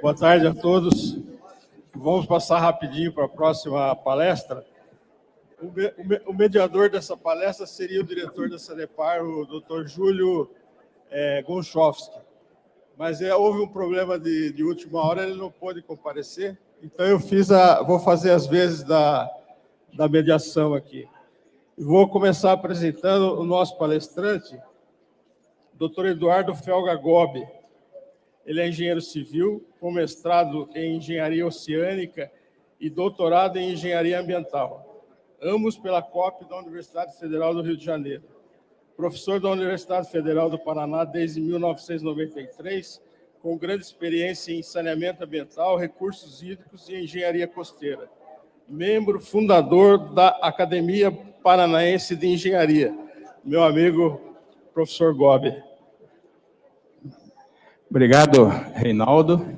Boa tarde a todos. Vamos passar rapidinho para a próxima palestra. O mediador dessa palestra seria o diretor da Sanepar, o Dr. Júlio Gonchowski. Mas houve um problema de última hora, ele não pôde comparecer. Então, vou fazer as vezes da mediação aqui. Vou começar apresentando o nosso palestrante, Dr. Eduardo Felga Gobi. Ele é engenheiro civil, com mestrado em engenharia oceânica e doutorado em engenharia ambiental, ambos pela COP da Universidade Federal do Rio de Janeiro. Professor da Universidade Federal do Paraná desde 1993, com grande experiência em saneamento ambiental, recursos hídricos e engenharia costeira. Membro fundador da Academia Paranaense de Engenharia. Meu amigo, professor Gobi. Obrigado, Reinaldo.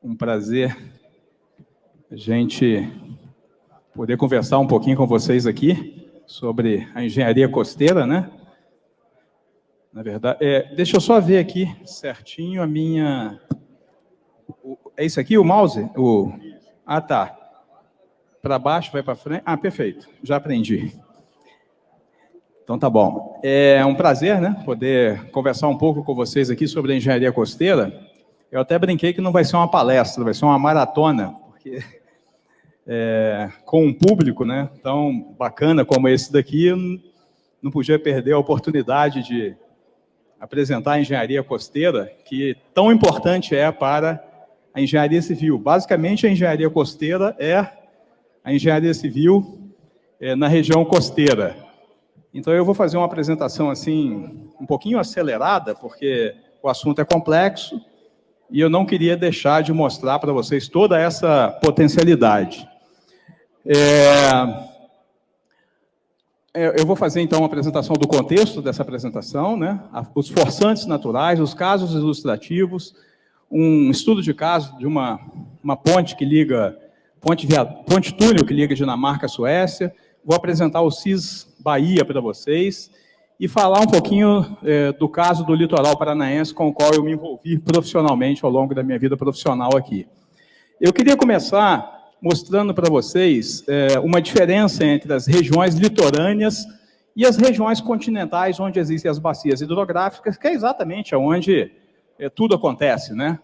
Um prazer a gente poder conversar um pouquinho com vocês aqui sobre a engenharia costeira, né? Na verdade, deixa eu só ver aqui certinho a minha... É isso aqui, o mouse? Ah, tá. Para baixo, vai para frente. Ah, perfeito. Já aprendi. Então, tá bom. É um prazer, né, poder conversar um pouco com vocês aqui sobre a engenharia costeira. Eu até brinquei que não vai ser uma palestra, vai ser uma maratona, porque com um público, né, tão bacana como esse daqui, eu não podia perder a oportunidade de apresentar a engenharia costeira, que tão importante é para a engenharia civil. Basicamente, a engenharia costeira é a engenharia civil na região costeira. Então, eu vou fazer uma apresentação assim, um pouquinho acelerada, porque o assunto é complexo e eu não queria deixar de mostrar para vocês toda essa potencialidade. Eu vou fazer, então, uma apresentação do contexto dessa apresentação, né? Os forçantes naturais, os casos ilustrativos, um estudo de caso de uma ponte que liga, ponte-túnel que liga Dinamarca à Suécia. Vou apresentar o CIS Bahia para vocês e falar um pouquinho do caso do litoral paranaense com o qual eu me envolvi profissionalmente ao longo da minha vida profissional aqui. Eu queria começar mostrando para vocês uma diferença entre as regiões litorâneas e as regiões continentais onde existem as bacias hidrográficas, que é exatamente onde tudo acontece, né?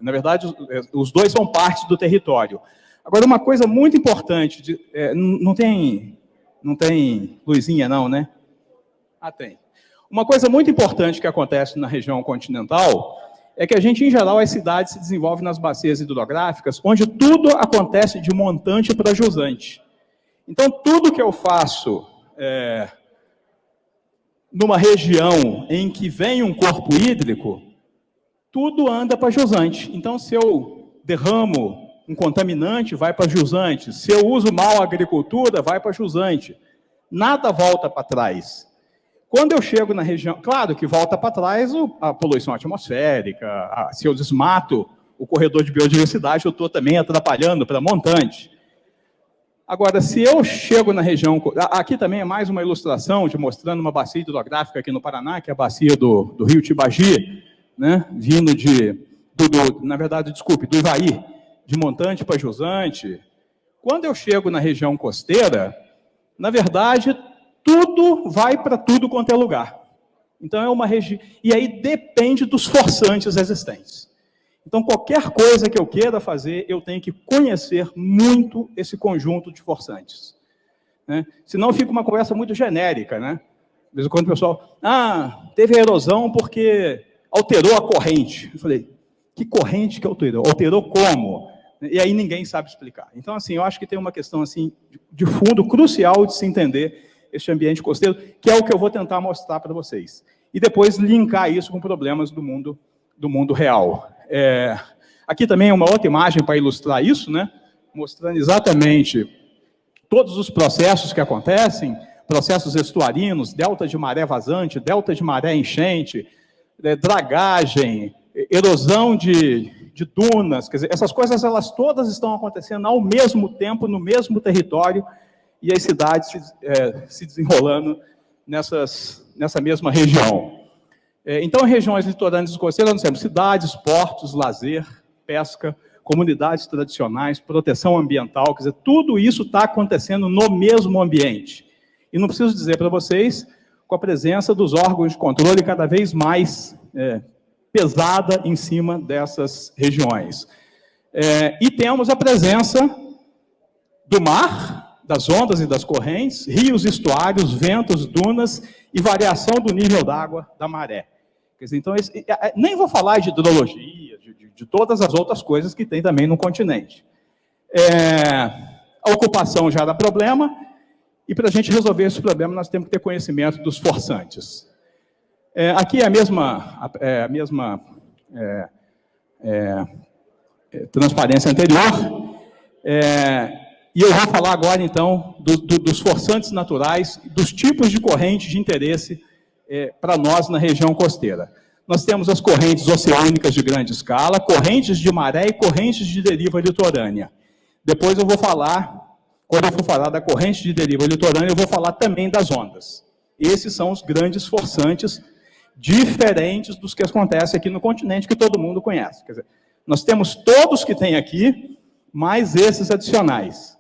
Na verdade, os dois são partes do território. Agora, uma coisa muito importante, não tem luzinha não, né? Ah, tem. Uma coisa muito importante que acontece na região continental é que a gente, em geral, as cidades se desenvolvem nas bacias hidrográficas, onde tudo acontece de montante para jusante. Então, tudo que eu faço numa região em que vem um corpo hídrico, tudo anda para jusante. Então, se eu derramo um contaminante, vai para jusante. Se eu uso mal a agricultura, vai para jusante. Nada volta para trás. Quando eu chego na região... Claro que volta para trás a poluição atmosférica, se eu desmato o corredor de biodiversidade, eu estou também atrapalhando para montante. Agora, se eu chego na região... Aqui também é mais uma ilustração de mostrando uma bacia hidrográfica aqui no Paraná, que é a bacia do rio Tibagi, né, vindo na verdade, desculpe, do Ivaí, de montante para jusante. Quando eu chego na região costeira, na verdade, tudo vai para tudo quanto é lugar. Então, é uma região... E aí depende dos forçantes existentes. Então, qualquer coisa que eu queira fazer, eu tenho que conhecer muito esse conjunto de forçantes, né? Senão fica uma conversa muito genérica, né? De vez em quando o pessoal... teve erosão porque alterou a corrente. Eu falei, que corrente que alterou? Alterou como? E aí ninguém sabe explicar. Então, assim, eu acho que tem uma questão assim, de fundo crucial de se entender este ambiente costeiro, que é o que eu vou tentar mostrar para vocês. E depois linkar isso com problemas do mundo real. Aqui também é uma outra imagem para ilustrar isso, né? Mostrando exatamente todos os processos que acontecem, processos estuarinos, delta de maré vazante, delta de maré enchente, dragagem, erosão de dunas, quer dizer, essas coisas, elas todas estão acontecendo ao mesmo tempo, no mesmo território, e as cidades se desenrolando nessa mesma região. Então, regiões litorâneas e costeiras, nós temos cidades, portos, lazer, pesca, comunidades tradicionais, proteção ambiental, quer dizer, tudo isso está acontecendo no mesmo ambiente. E não preciso dizer para vocês, com a presença dos órgãos de controle cada vez mais pesada em cima dessas regiões. E temos a presença do mar, das ondas e das correntes, rios, estuários, ventos, dunas e variação do nível d'água da maré. Quer dizer, então, nem vou falar de hidrologia, de todas as outras coisas que tem também no continente. A ocupação já era problema, e para a gente resolver esse problema, nós temos que ter conhecimento dos forçantes. Aqui é a mesma transparência anterior, e eu vou falar agora, então, dos forçantes naturais, dos tipos de correntes de interesse para nós na região costeira. Nós temos as correntes oceânicas de grande escala, correntes de maré e correntes de deriva litorânea. Depois eu vou falar, quando eu for falar da corrente de deriva litorânea, eu vou falar também das ondas. Esses são os grandes forçantes, diferentes dos que acontecem aqui no continente, que todo mundo conhece. Quer dizer, nós temos todos que tem aqui, mais esses adicionais.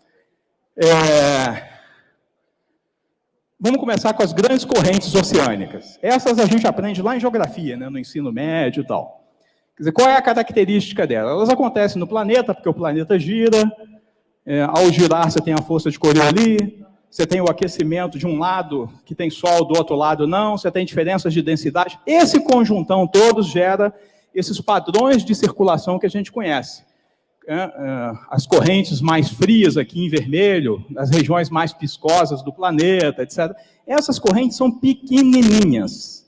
Vamos começar com as grandes correntes oceânicas. Essas a gente aprende lá em geografia, né, no ensino médio e tal. Quer dizer, qual é a característica delas? Elas acontecem no planeta, porque o planeta gira. Ao girar, você tem a força de Coriolis, você tem o aquecimento de um lado que tem sol, do outro lado não, você tem diferenças de densidade. Esse conjuntão todo gera esses padrões de circulação que a gente conhece. As correntes mais frias aqui em vermelho, as regiões mais piscosas do planeta, etc. Essas correntes são pequenininhas.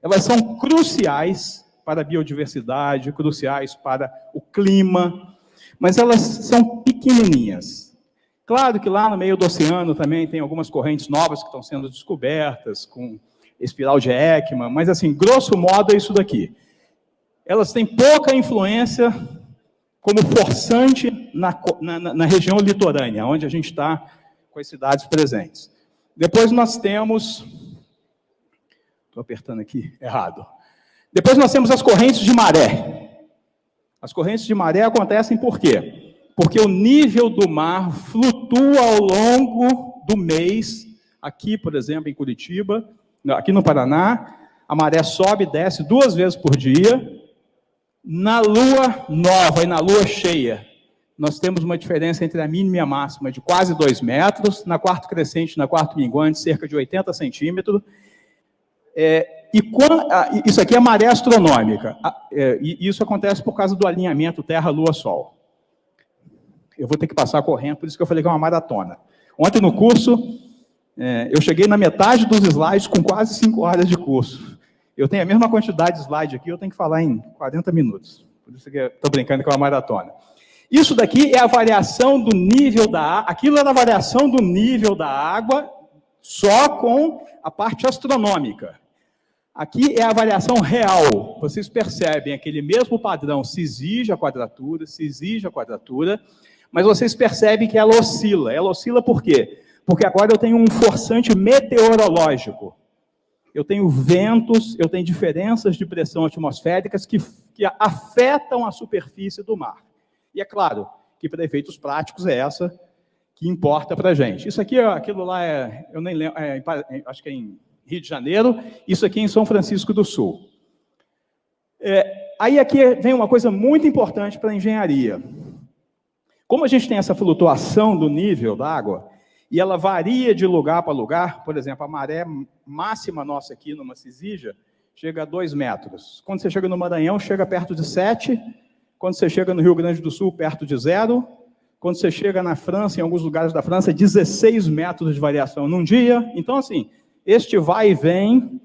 Elas são cruciais para a biodiversidade, cruciais para o clima, mas elas são pequenininhas. Claro que lá no meio do oceano também tem algumas correntes novas que estão sendo descobertas, com espiral de Ekman, mas, assim, grosso modo é isso daqui. Elas têm pouca influência como forçante na região litorânea, onde a gente está com as cidades presentes. Depois nós temos... Estou apertando aqui, errado. Depois nós temos as correntes de maré. As correntes de maré acontecem por quê? Porque o nível do mar flutua ao longo do mês, aqui, por exemplo, em Curitiba, aqui no Paraná, a maré sobe e desce 2 vezes por dia. Na lua nova e na lua cheia, nós temos uma diferença entre a mínima e a máxima de quase 2 metros, na quarto crescente e na quarto minguante, cerca de 80 centímetros. Isso aqui é maré astronômica, e isso acontece por causa do alinhamento Terra-Lua-Sol. Eu vou ter que passar correndo, por isso que eu falei que é uma maratona. Ontem no curso, eu cheguei na metade dos slides com quase 5 horas de curso. Eu tenho a mesma quantidade de slide aqui, eu tenho que falar em 40 minutos. Por isso que eu estou brincando que é uma maratona. Isso daqui é a variação do nível da água. Aquilo era a variação do nível da água só com a parte astronômica. Aqui é a variação real. Vocês percebem aquele mesmo padrão, se exige a quadratura, mas vocês percebem que ela oscila. Ela oscila por quê? Porque agora eu tenho um forçante meteorológico. Eu tenho ventos, eu tenho diferenças de pressão atmosféricas que afetam a superfície do mar. E é claro que, para efeitos práticos, é essa que importa para a gente. Isso aqui, aquilo lá eu nem lembro, acho que é em Rio de Janeiro, isso aqui é em São Francisco do Sul. Aí aqui vem uma coisa muito importante para a engenharia. Como a gente tem essa flutuação do nível da água, e ela varia de lugar para lugar, por exemplo, a maré máxima nossa aqui numa Cisígia chega a 2 metros. Quando você chega no Maranhão, chega perto de 7. Quando você chega no Rio Grande do Sul, perto de 0. Quando você chega na França, em alguns lugares da França, 16 metros de variação num dia. Então, assim, este vai e vem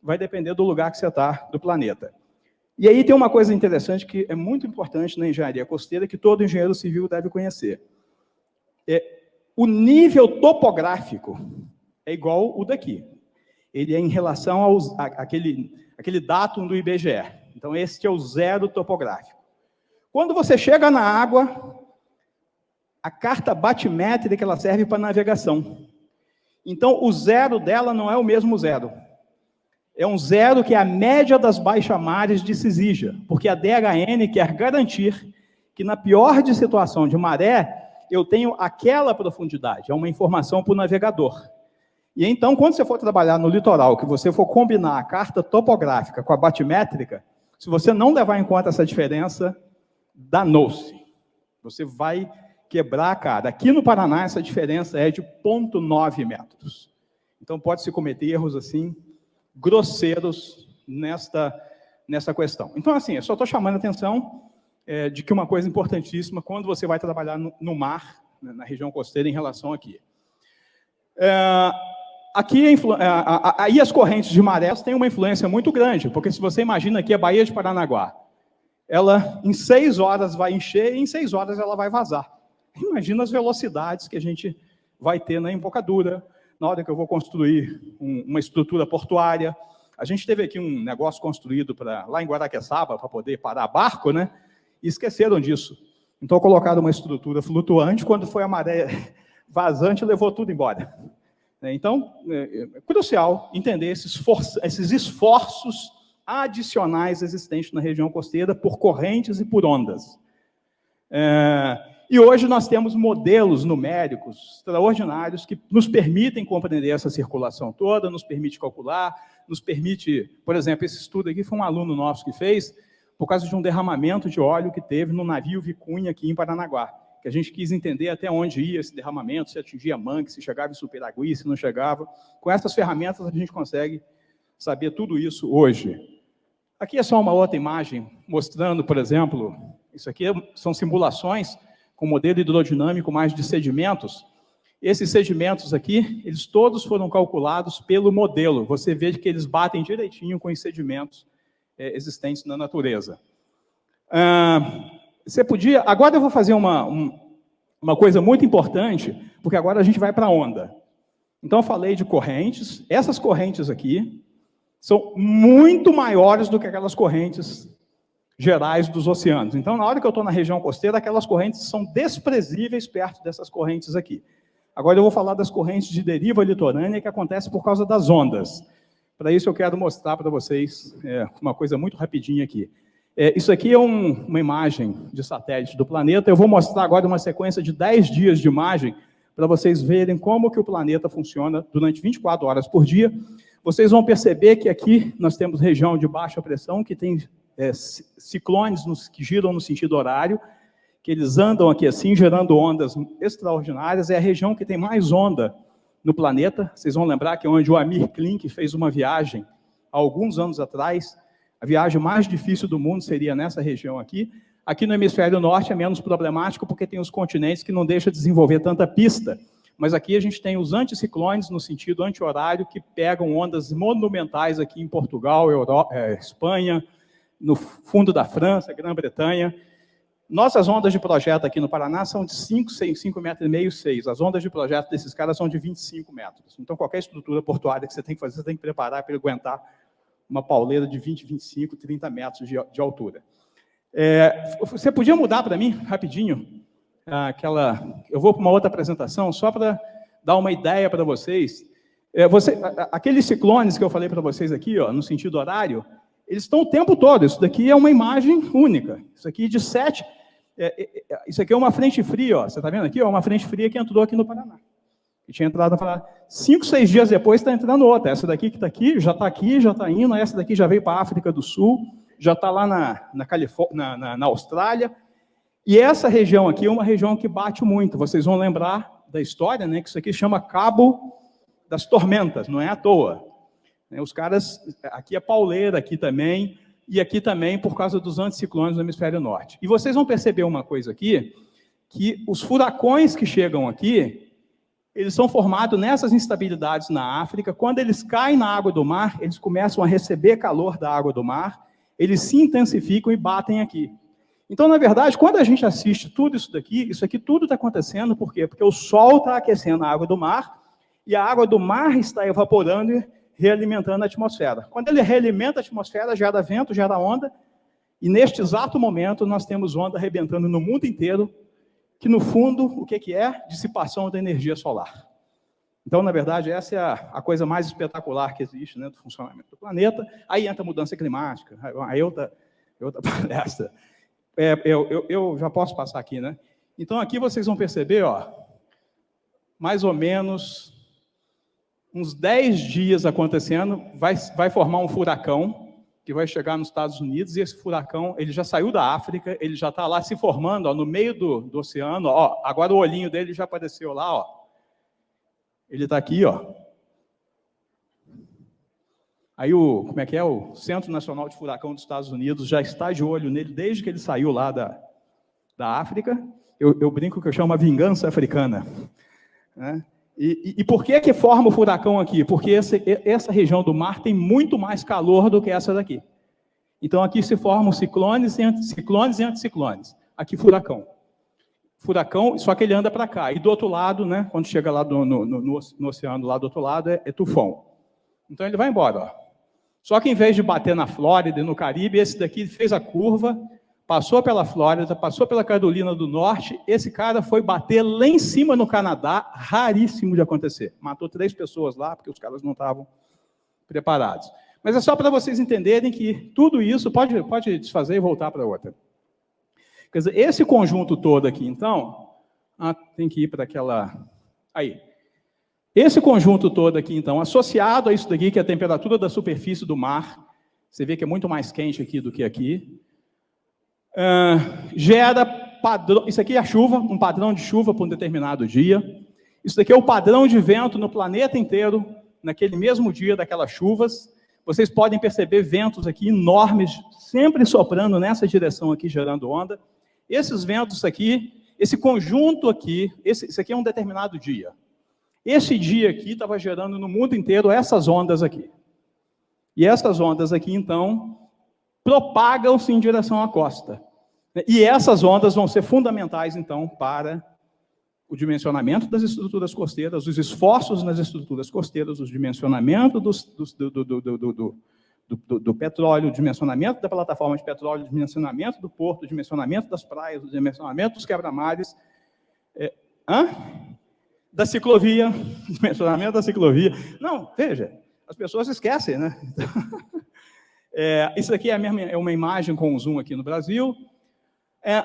vai depender do lugar que você está do planeta. E aí tem uma coisa interessante que é muito importante na engenharia costeira, que todo engenheiro civil deve conhecer. O nível topográfico é igual o daqui. Ele é em relação àquele datum do IBGE. Então, esse é o zero topográfico. Quando você chega na água, a carta batimétrica ela serve para navegação. Então, o zero dela não é o mesmo zero. É um zero que é a média das baixamares de Cisígia, porque a DHN quer garantir que na pior de situação de maré, eu tenho aquela profundidade, é uma informação para o navegador. E então, quando você for trabalhar no litoral, que você for combinar a carta topográfica com a batimétrica, se você não levar em conta essa diferença, danou-se. Você vai quebrar a cara. Aqui no Paraná, essa diferença é de 0,9 metros. Então, pode-se cometer erros, assim, grosseiros nessa questão. Então, assim, eu só estou chamando a atenção de que uma coisa importantíssima, quando você vai trabalhar no mar, né, na região costeira, em relação aqui. Aí as correntes de maré têm uma influência muito grande, porque se você imagina aqui a Baía de Paranaguá, ela em 6 horas vai encher e em 6 horas ela vai vazar. Imagina as velocidades que a gente vai ter na embocadura, na hora que eu vou construir uma estrutura portuária. A gente teve aqui um negócio construído lá em Guaraqueçaba para poder parar barco, né? E esqueceram disso. Então colocaram uma estrutura flutuante, quando foi a maré vazante, levou tudo embora. Então, é crucial entender esses esforços adicionais existentes na região costeira por correntes e por ondas. E hoje nós temos modelos numéricos extraordinários que nos permitem compreender essa circulação toda, nos permite calcular, nos permite, por exemplo, esse estudo aqui foi um aluno nosso que fez, por causa de um derramamento de óleo que teve no navio Vicunha aqui em Paranaguá, que a gente quis entender até onde ia esse derramamento, se atingia mangue, se chegava em Superagui, se não chegava. Com essas ferramentas a gente consegue saber tudo isso hoje. Aqui é só uma outra imagem mostrando, por exemplo, isso aqui são simulações com modelo hidrodinâmico mais de sedimentos. Esses sedimentos aqui, eles todos foram calculados pelo modelo. Você vê que eles batem direitinho com os sedimentos existentes na natureza. Você podia... Agora eu vou fazer uma coisa muito importante, porque agora a gente vai para a onda. Então, eu falei de correntes. Essas correntes aqui são muito maiores do que aquelas correntes gerais dos oceanos. Então, na hora que eu estou na região costeira, aquelas correntes são desprezíveis perto dessas correntes aqui. Agora eu vou falar das correntes de deriva litorânea que acontecem por causa das ondas. Para isso, eu quero mostrar para vocês uma coisa muito rapidinha aqui. Isso aqui é uma imagem de satélite do planeta. Eu vou mostrar agora uma sequência de 10 dias de imagem para vocês verem como que o planeta funciona durante 24 horas por dia. Vocês vão perceber que aqui nós temos região de baixa pressão, que tem ciclones que giram no sentido horário, que eles andam aqui assim, gerando ondas extraordinárias. É a região que tem mais onda no planeta. Vocês vão lembrar que é onde o Amir Klink fez uma viagem há alguns anos atrás. A viagem mais difícil do mundo seria nessa região aqui. Aqui no hemisfério norte é menos problemático, porque tem os continentes que não deixam desenvolver tanta pista. Mas aqui a gente tem os anticiclones, no sentido anti-horário, que pegam ondas monumentais aqui em Portugal, Espanha, no fundo da França, Grã-Bretanha. Nossas ondas de projeto aqui no Paraná são de 5,5 metros e meio, 6. As ondas de projeto desses caras são de 25 metros. Então, qualquer estrutura portuária que você tem que fazer, você tem que preparar para aguentar uma pauleira de 20, 25, 30 metros de altura. Você podia mudar para mim, rapidinho, eu vou para uma outra apresentação, só para dar uma ideia para vocês. Aqueles ciclones que eu falei para vocês aqui, ó, no sentido horário, eles estão o tempo todo. Isso daqui é uma imagem única. Isso aqui de 7... isso aqui é uma frente fria, ó. Você está vendo aqui? Ó, uma frente fria que entrou aqui no Paraná. Que tinha entrado no Paraná. 5, 6 dias depois está entrando outra. Essa daqui que está aqui, já está indo. Essa daqui já veio para a África do Sul, já está lá na Califórnia, na Austrália. E essa região aqui é uma região que bate muito. Vocês vão lembrar da história, né? Que isso aqui chama Cabo das Tormentas, não é à toa. Os caras, aqui é pauleira, aqui também, e aqui também por causa dos anticiclones no hemisfério norte. E vocês vão perceber uma coisa aqui, que os furacões que chegam aqui, eles são formados nessas instabilidades na África. Quando eles caem na água do mar, eles começam a receber calor da água do mar, eles se intensificam e batem aqui. Então, na verdade, quando a gente assiste tudo isso aqui tudo está acontecendo, por quê? Porque o sol está aquecendo a água do mar, e a água do mar está evaporando e realimentando a atmosfera. Quando ele realimenta a atmosfera, gera vento, gera onda, e neste exato momento nós temos onda arrebentando no mundo inteiro, que no fundo, o que é? Dissipação da energia solar. Então, na verdade, essa é a coisa mais espetacular que existe, né, do funcionamento do planeta. Aí entra a mudança climática, aí outra palestra. Eu já posso passar aqui, né? Então, aqui vocês vão perceber, ó, mais ou menos uns 10 dias acontecendo, vai formar um furacão que vai chegar nos Estados Unidos, e esse furacão, ele já saiu da África, ele já está lá se formando, ó, no meio do oceano, ó, agora o olhinho dele já apareceu lá, ó. Ele está aqui, ó. Aí como é que é? O Centro Nacional de Furacão dos Estados Unidos já está de olho nele desde que ele saiu lá da África. Eu brinco que eu chamo a vingança africana, né? E por que forma o furacão aqui? Porque essa região do mar tem muito mais calor do que essa daqui. Então, aqui se formam ciclones e anticiclones. Aqui, furacão. Furacão, só que ele anda para cá. E do outro lado, né, quando chega lá no oceano, lá do outro lado, é tufão. Então, ele vai embora. Ó. Só que, em vez de bater na Flórida e no Caribe, esse daqui fez a curva, passou pela Flórida, passou pela Carolina do Norte, esse cara foi bater lá em cima no Canadá, raríssimo de acontecer. Matou 3 pessoas lá, porque os caras não estavam preparados. Mas é só para vocês entenderem que tudo isso pode desfazer e voltar para outra. Quer dizer, esse conjunto todo aqui, então, tem que ir para aquela... Aí. Esse conjunto todo aqui, então, associado a isso daqui, que é a temperatura da superfície do mar, você vê que é muito mais quente aqui do que aqui, gera padrão, isso aqui é a chuva, um padrão de chuva para um determinado dia. Isso daqui é o padrão de vento no planeta inteiro, naquele mesmo dia daquelas chuvas. Vocês podem perceber ventos aqui enormes, sempre soprando nessa direção aqui, gerando onda. Esses ventos aqui, esse conjunto aqui, isso aqui é um determinado dia. Esse dia aqui estava gerando no mundo inteiro essas ondas aqui. E essas ondas aqui, então, propagam-se em direção à costa. E essas ondas vão ser fundamentais, então, para o dimensionamento das estruturas costeiras, os esforços nas estruturas costeiras, o dimensionamento do petróleo, o dimensionamento da plataforma de petróleo, o dimensionamento do porto, o dimensionamento das praias, o dimensionamento dos quebra-mares, da ciclovia, dimensionamento da ciclovia. Não, veja, as pessoas esquecem, né? Isso aqui é uma imagem com zoom aqui no Brasil.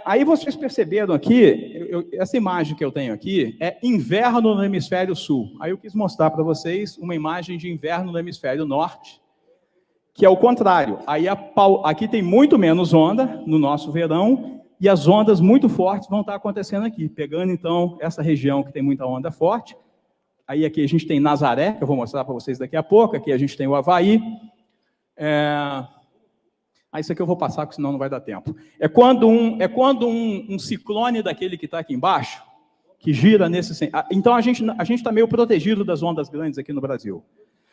Aí vocês perceberam aqui, essa imagem que eu tenho aqui é inverno no hemisfério sul. Aí eu quis mostrar para vocês uma imagem de inverno no hemisfério norte, que é o contrário. Aí aqui tem muito menos onda no nosso verão, e as ondas muito fortes vão estar acontecendo aqui, pegando então essa região que tem muita onda forte. Aí aqui a gente tem Nazaré, que eu vou mostrar para vocês daqui a pouco, aqui a gente tem o Havaí. Isso aqui eu vou passar, porque senão não vai dar tempo. É quando um ciclone daquele que está aqui embaixo, que gira nesse... Então, a gente está meio protegido das ondas grandes aqui no Brasil.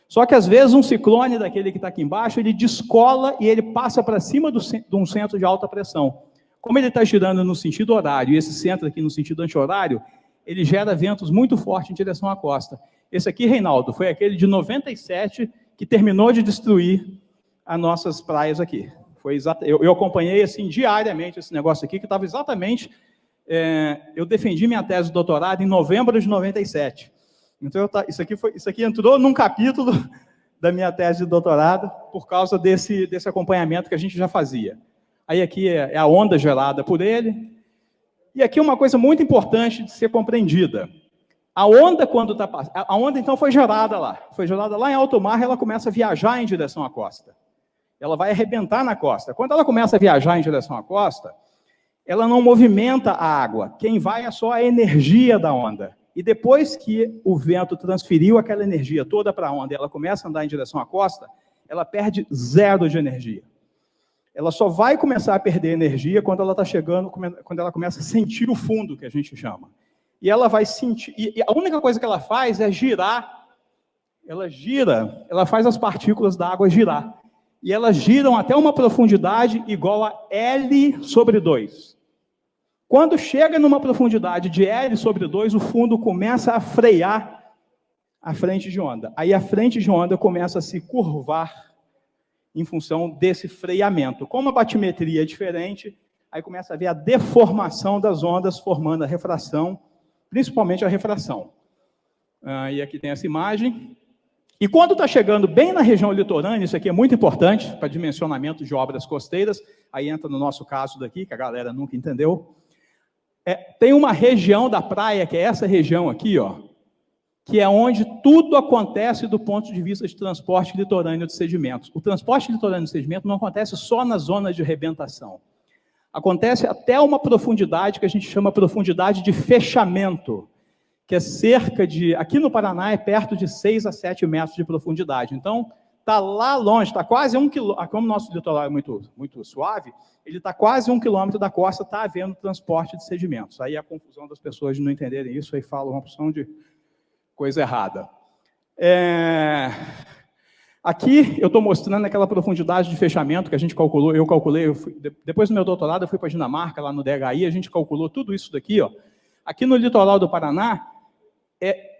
Só que, às vezes, um ciclone daquele que está aqui embaixo, ele descola e ele passa para cima de um centro de alta pressão. Como ele está girando no sentido horário, e esse centro aqui no sentido anti-horário, ele gera ventos muito fortes em direção à costa. Esse aqui, Reinaldo, foi aquele de 97 que terminou de destruir as nossas praias aqui. Eu acompanhei assim diariamente esse negócio aqui, que estava exatamente... eu defendi minha tese de doutorado em novembro de 97. Então, isso aqui entrou num capítulo da minha tese de doutorado por causa desse acompanhamento que a gente já fazia. Aí aqui é a onda gerada por ele. E aqui uma coisa muito importante de ser compreendida. A onda, quando está passando... A onda, então, foi gerada lá. Foi gerada lá em alto mar, e ela começa a viajar em direção à costa. Ela vai arrebentar na costa. Quando ela começa a viajar em direção à costa, ela não movimenta a água. Quem vai é só a energia da onda. E depois que o vento transferiu aquela energia toda para a onda e ela começa a andar em direção à costa, ela perde 0 de energia. Ela só vai começar a perder energia quando ela está chegando, quando ela começa a sentir o fundo, que a gente chama. E ela vai sentir... E a única coisa que ela faz é girar. Ela gira, ela faz as partículas da água girar. E elas giram até uma profundidade igual a L/2. Quando chega numa profundidade de L/2, o fundo começa a frear a frente de onda. Aí a frente de onda começa a se curvar em função desse freamento. Como a batimetria é diferente, aí começa a haver a deformação das ondas, formando a refração, principalmente a refração. E aqui tem essa imagem. E quando está chegando bem na região litorânea, isso aqui é muito importante para dimensionamento de obras costeiras, aí entra no nosso caso daqui, que a galera nunca entendeu. Tem uma região da praia, que é essa região aqui, ó, que é onde tudo acontece do ponto de vista de transporte litorâneo de sedimentos. O transporte litorâneo de sedimento não acontece só na zona de rebentação. Acontece até uma profundidade que a gente chama profundidade de fechamento, que é cerca de, aqui no Paraná, é perto de 6 a 7 metros de profundidade. Então, está lá longe, está quase 1 quilômetro, como o nosso litoral é muito suave, ele está quase 1 quilômetro da costa, está havendo transporte de sedimentos. Aí a confusão das pessoas de não entenderem isso, aí falam uma opção de coisa errada. Aqui eu estou mostrando aquela profundidade de fechamento que a gente calculou, depois do meu doutorado eu fui para a Dinamarca, lá no DHI, a gente calculou tudo isso daqui, ó. Aqui no litoral do Paraná,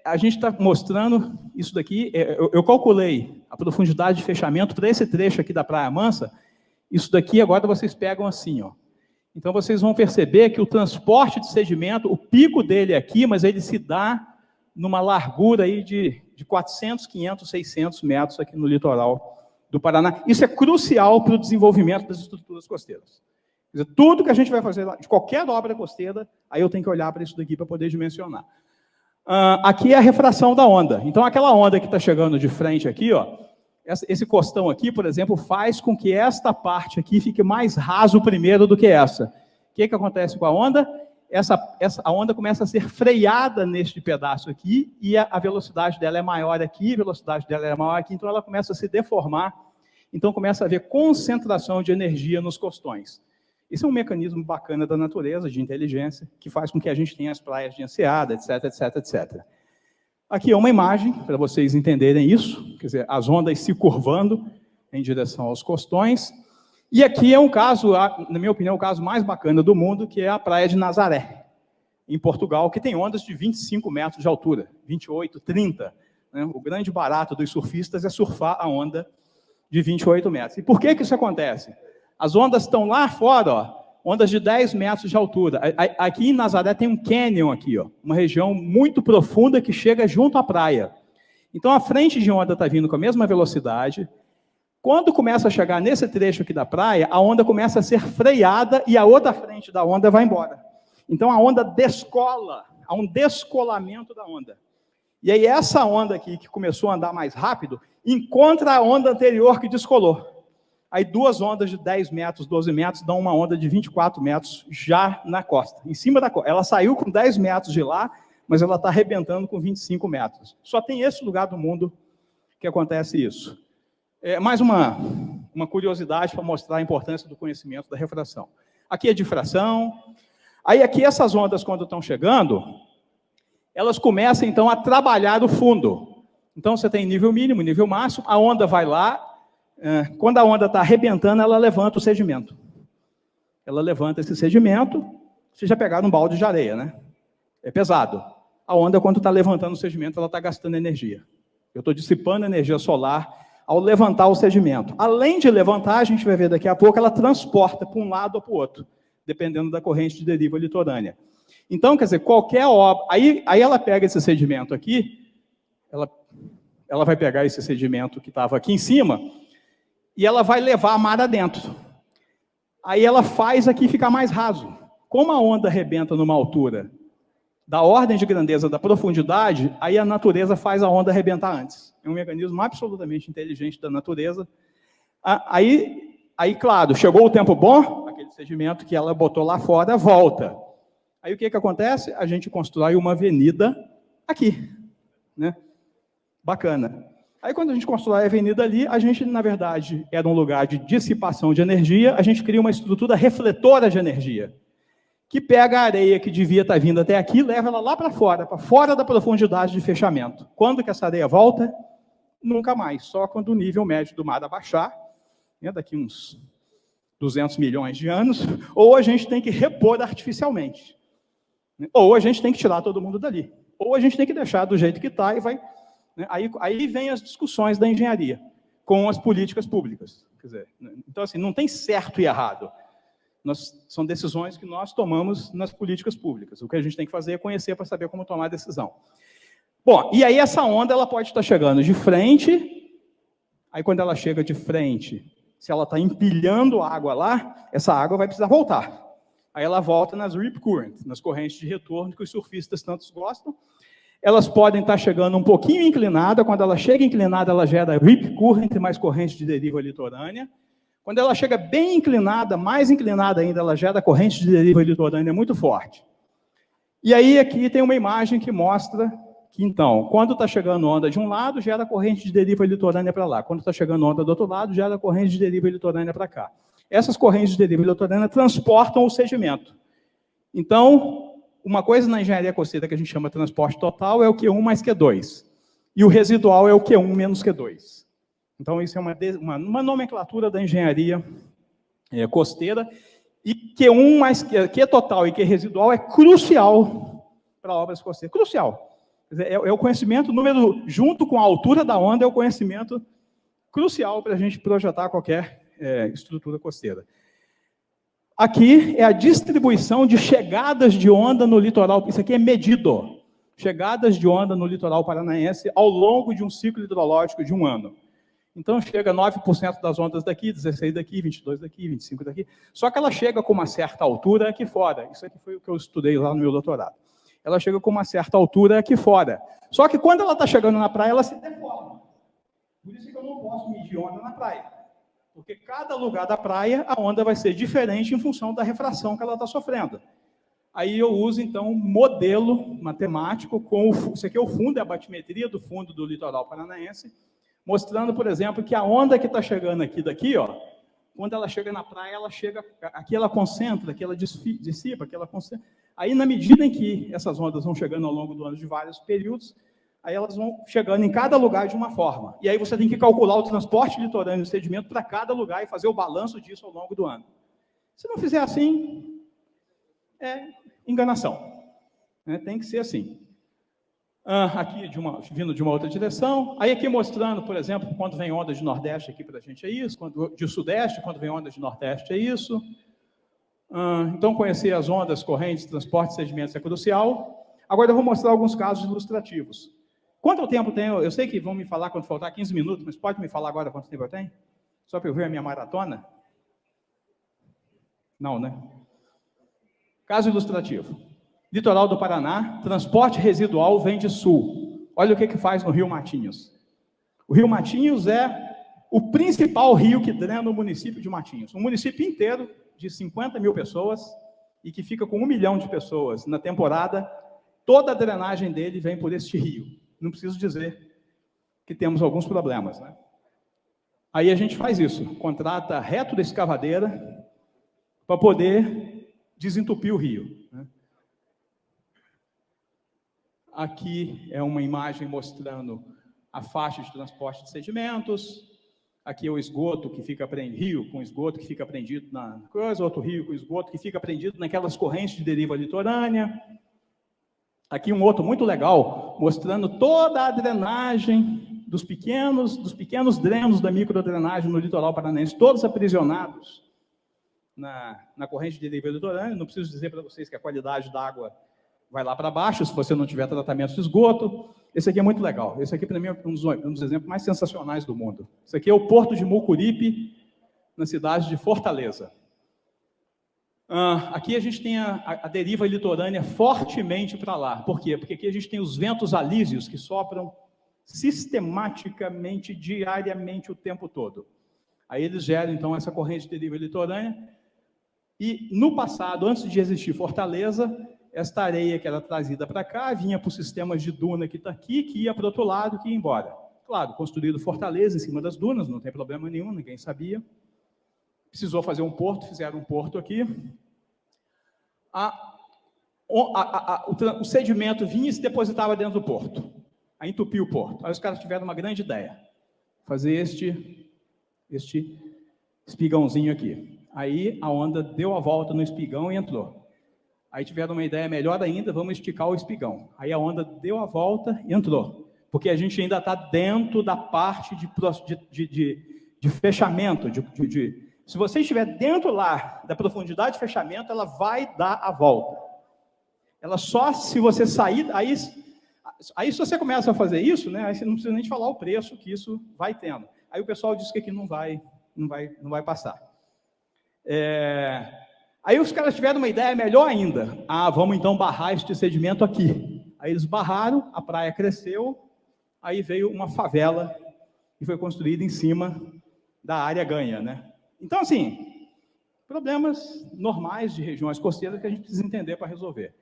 a gente está mostrando isso daqui, eu calculei a profundidade de fechamento para esse trecho aqui da Praia Mansa, isso daqui agora vocês pegam assim, ó. Então vocês vão perceber que o transporte de sedimento, o pico dele é aqui, mas ele se dá numa largura aí de 400, 500, 600 metros aqui no litoral do Paraná. Isso é crucial para o desenvolvimento das estruturas costeiras. Quer dizer, tudo que a gente vai fazer lá, de qualquer obra costeira, aí eu tenho que olhar para isso daqui para poder dimensionar. Aqui é a refração da onda. Então, aquela onda que está chegando de frente aqui, ó, esse costão aqui, por exemplo, faz com que esta parte aqui fique mais raso primeiro do que essa. O que acontece com a onda? A onda começa a ser freada neste pedaço aqui, e a velocidade dela é maior aqui, a velocidade dela é maior aqui, então ela começa a se deformar, então começa a haver concentração de energia nos costões. Esse é um mecanismo bacana da natureza, de inteligência, que faz com que a gente tenha as praias de enseada, etc, etc, etc. Aqui é uma imagem, para vocês entenderem isso, quer dizer, as ondas se curvando em direção aos costões. E aqui é um caso, na minha opinião, o caso mais bacana do mundo, que é a praia de Nazaré, em Portugal, que tem ondas de 25 metros de altura, 28, 30. Né? O grande barato dos surfistas é surfar a onda de 28 metros. E por que isso acontece? As ondas estão lá fora, ó, ondas de 10 metros de altura. Aqui em Nazaré tem um canyon aqui, ó, uma região muito profunda que chega junto à praia. Então a frente de onda está vindo com a mesma velocidade. Quando começa a chegar nesse trecho aqui da praia, a onda começa a ser freada e a outra frente da onda vai embora. Então a onda descola, há um descolamento da onda. E aí essa onda aqui, que começou a andar mais rápido, encontra a onda anterior que descolou. Aí duas ondas de 10 metros, 12 metros, dão uma onda de 24 metros já na costa, em cima da costa. Ela saiu com 10 metros de lá, mas ela está arrebentando com 25 metros. Só tem esse lugar do mundo que acontece isso. Mais uma curiosidade para mostrar a importância do conhecimento da refração. Aqui é difração. Aí aqui essas ondas, quando estão chegando, elas começam então a trabalhar o fundo. Então você tem nível mínimo, nível máximo, a onda vai lá, quando a onda está arrebentando, ela levanta o sedimento. Ela levanta esse sedimento, vocês já pegaram um balde de areia, né? É pesado. A onda, quando está levantando o sedimento, ela está gastando energia. Eu estou dissipando energia solar ao levantar o sedimento. Além de levantar, a gente vai ver daqui a pouco, ela transporta para um lado ou para o outro, dependendo da corrente de deriva litorânea. Então, quer dizer, qualquer obra... Aí ela pega esse sedimento aqui, ela vai pegar esse sedimento que estava aqui em cima, e ela vai levar a mar adentro. Aí ela faz aqui ficar mais raso. Como a onda arrebenta numa altura da ordem de grandeza da profundidade, aí a natureza faz a onda arrebentar antes. É um mecanismo absolutamente inteligente da natureza. Aí, claro, chegou o tempo bom, aquele sedimento que ela botou lá fora volta. Aí o que acontece? A gente constrói uma avenida aqui, né? Bacana. Aí, quando a gente constrói a avenida ali, a gente, na verdade, era um lugar de dissipação de energia, a gente cria uma estrutura refletora de energia, que pega a areia que devia estar vindo até aqui, leva ela lá para fora da profundidade de fechamento. Quando que essa areia volta? Nunca mais, só quando o nível médio do mar abaixar, né, daqui uns 200 milhões de anos, ou a gente tem que repor artificialmente, ou a gente tem que tirar todo mundo dali, ou a gente tem que deixar do jeito que está e vai... Aí vem as discussões da engenharia com as políticas públicas. Quer dizer, então, assim, não tem certo e errado. São decisões que nós tomamos nas políticas públicas. O que a gente tem que fazer é conhecer para saber como tomar a decisão. Bom, e aí essa onda ela pode estar chegando de frente, aí quando ela chega de frente, se ela está empilhando água lá, essa água vai precisar voltar. Aí ela volta nas rip current, nas correntes de retorno que os surfistas tantos gostam. Elas podem estar chegando um pouquinho inclinada, quando ela chega inclinada, ela gera rip current, mais corrente de deriva litorânea. Quando ela chega bem inclinada, mais inclinada ainda, ela gera corrente de deriva litorânea muito forte. E aí aqui tem uma imagem que mostra que, então, quando está chegando onda de um lado, gera corrente de deriva litorânea para lá. Quando está chegando onda do outro lado, gera corrente de deriva litorânea para cá. Essas correntes de deriva litorânea transportam o sedimento. Então, uma coisa na engenharia costeira que a gente chama de transporte total é o Q1 mais Q2. E o residual é o Q1 menos Q2. Então, isso é uma nomenclatura da engenharia costeira. E Q1 mais Q total e Q residual é crucial para obras costeiras. Crucial. É o conhecimento, junto com a altura da onda, é o conhecimento crucial para a gente projetar qualquer estrutura costeira. Aqui é a distribuição de chegadas de onda no litoral. Isso aqui é medido. Chegadas de onda no litoral paranaense ao longo de um ciclo hidrológico de um ano. Então, chega 9% das ondas daqui, 16 daqui, 22 daqui, 25 daqui. Só que ela chega com uma certa altura aqui fora. Isso aqui foi o que eu estudei lá no meu doutorado. Ela chega com uma certa altura aqui fora. Só que quando ela está chegando na praia, ela se deforma. Por isso que eu não posso medir onda na praia. Porque cada lugar da praia, a onda vai ser diferente em função da refração que ela está sofrendo. Aí eu uso, então, um modelo matemático com isso aqui é o fundo, é a batimetria do fundo do litoral paranaense, mostrando, por exemplo, que a onda que está chegando aqui daqui, ó, quando ela chega na praia, ela chega, aqui ela concentra, aqui ela dissipa, aqui ela concentra. Aí, na medida em que essas ondas vão chegando ao longo do ano de vários períodos, aí elas vão chegando em cada lugar de uma forma. E aí você tem que calcular o transporte litorâneo de sedimento para cada lugar e fazer o balanço disso ao longo do ano. Se não fizer assim, é enganação. Tem que ser assim. Aqui, vindo de uma outra direção. Aí aqui mostrando, por exemplo, quando vem onda de Nordeste aqui para a gente é isso, de Sudeste, quando vem onda de Nordeste é isso. Então, conhecer as ondas, correntes, transporte de sedimentos é crucial. Agora eu vou mostrar alguns casos ilustrativos. Quanto tempo tenho? Eu sei que vão me falar quando faltar 15 minutos, mas pode me falar agora quanto tempo eu tenho? Só para eu ver a minha maratona? Não, né? Caso ilustrativo. Litoral do Paraná, transporte residual vem de sul. Olha o que faz no Rio Matinhos. O Rio Matinhos é o principal rio que drena o município de Matinhos. Um município inteiro de 50 mil pessoas e que fica com 1 milhão de pessoas na temporada, toda a drenagem dele vem por este rio. Não preciso dizer que temos alguns problemas, né? Aí a gente faz isso, contrata reto da escavadeira para poder desentupir o rio, né? Aqui é uma imagem mostrando a faixa de transporte de sedimentos. Aqui é o esgoto que fica prendido, rio com esgoto que fica prendido na coisa, outro rio com esgoto que fica prendido naquelas correntes de deriva litorânea. Aqui um outro muito legal, mostrando toda a drenagem dos pequenos drenos da microdrenagem no litoral paranaense, todos aprisionados na corrente de deriva litorânea. Não preciso dizer para vocês que a qualidade da água vai lá para baixo, se você não tiver tratamento de esgoto. Esse aqui é muito legal. Esse aqui, para mim, é um dos exemplos mais sensacionais do mundo. Esse aqui é o Porto de Mucuripe, na cidade de Fortaleza. Aqui a gente tem a deriva litorânea fortemente para lá. Por quê? Porque aqui a gente tem os ventos alísios que sopram sistematicamente, diariamente, o tempo todo. Aí eles geram, então, essa corrente de deriva litorânea. E, no passado, antes de existir Fortaleza, esta areia que era trazida para cá, vinha para os sistemas de duna que está aqui, que ia para o outro lado, que ia embora. Claro, construído Fortaleza em cima das dunas, não tem problema nenhum, ninguém sabia. Precisou fazer um porto, fizeram um porto aqui. O sedimento vinha e se depositava dentro do porto. Aí entupiu o porto. Aí os caras tiveram uma grande ideia. Fazer este espigãozinho aqui. Aí a onda deu a volta no espigão e entrou. Aí tiveram uma ideia melhor ainda, vamos esticar o espigão. Aí a onda deu a volta e entrou. Porque a gente ainda está dentro da parte de fechamento. Se você estiver dentro lá da profundidade de fechamento, ela vai dar a volta. Ela só se você sair... Aí, Aí, se você começa a fazer isso, né, aí você não precisa nem te falar o preço que isso vai tendo. Aí o pessoal diz que aqui não vai passar. Aí os caras tiveram uma ideia melhor ainda. Vamos então barrar este sedimento aqui. Aí eles barraram, a praia cresceu, aí veio uma favela e foi construída em cima da área ganha, né? Então, assim, problemas normais de regiões costeiras que a gente precisa entender para resolver.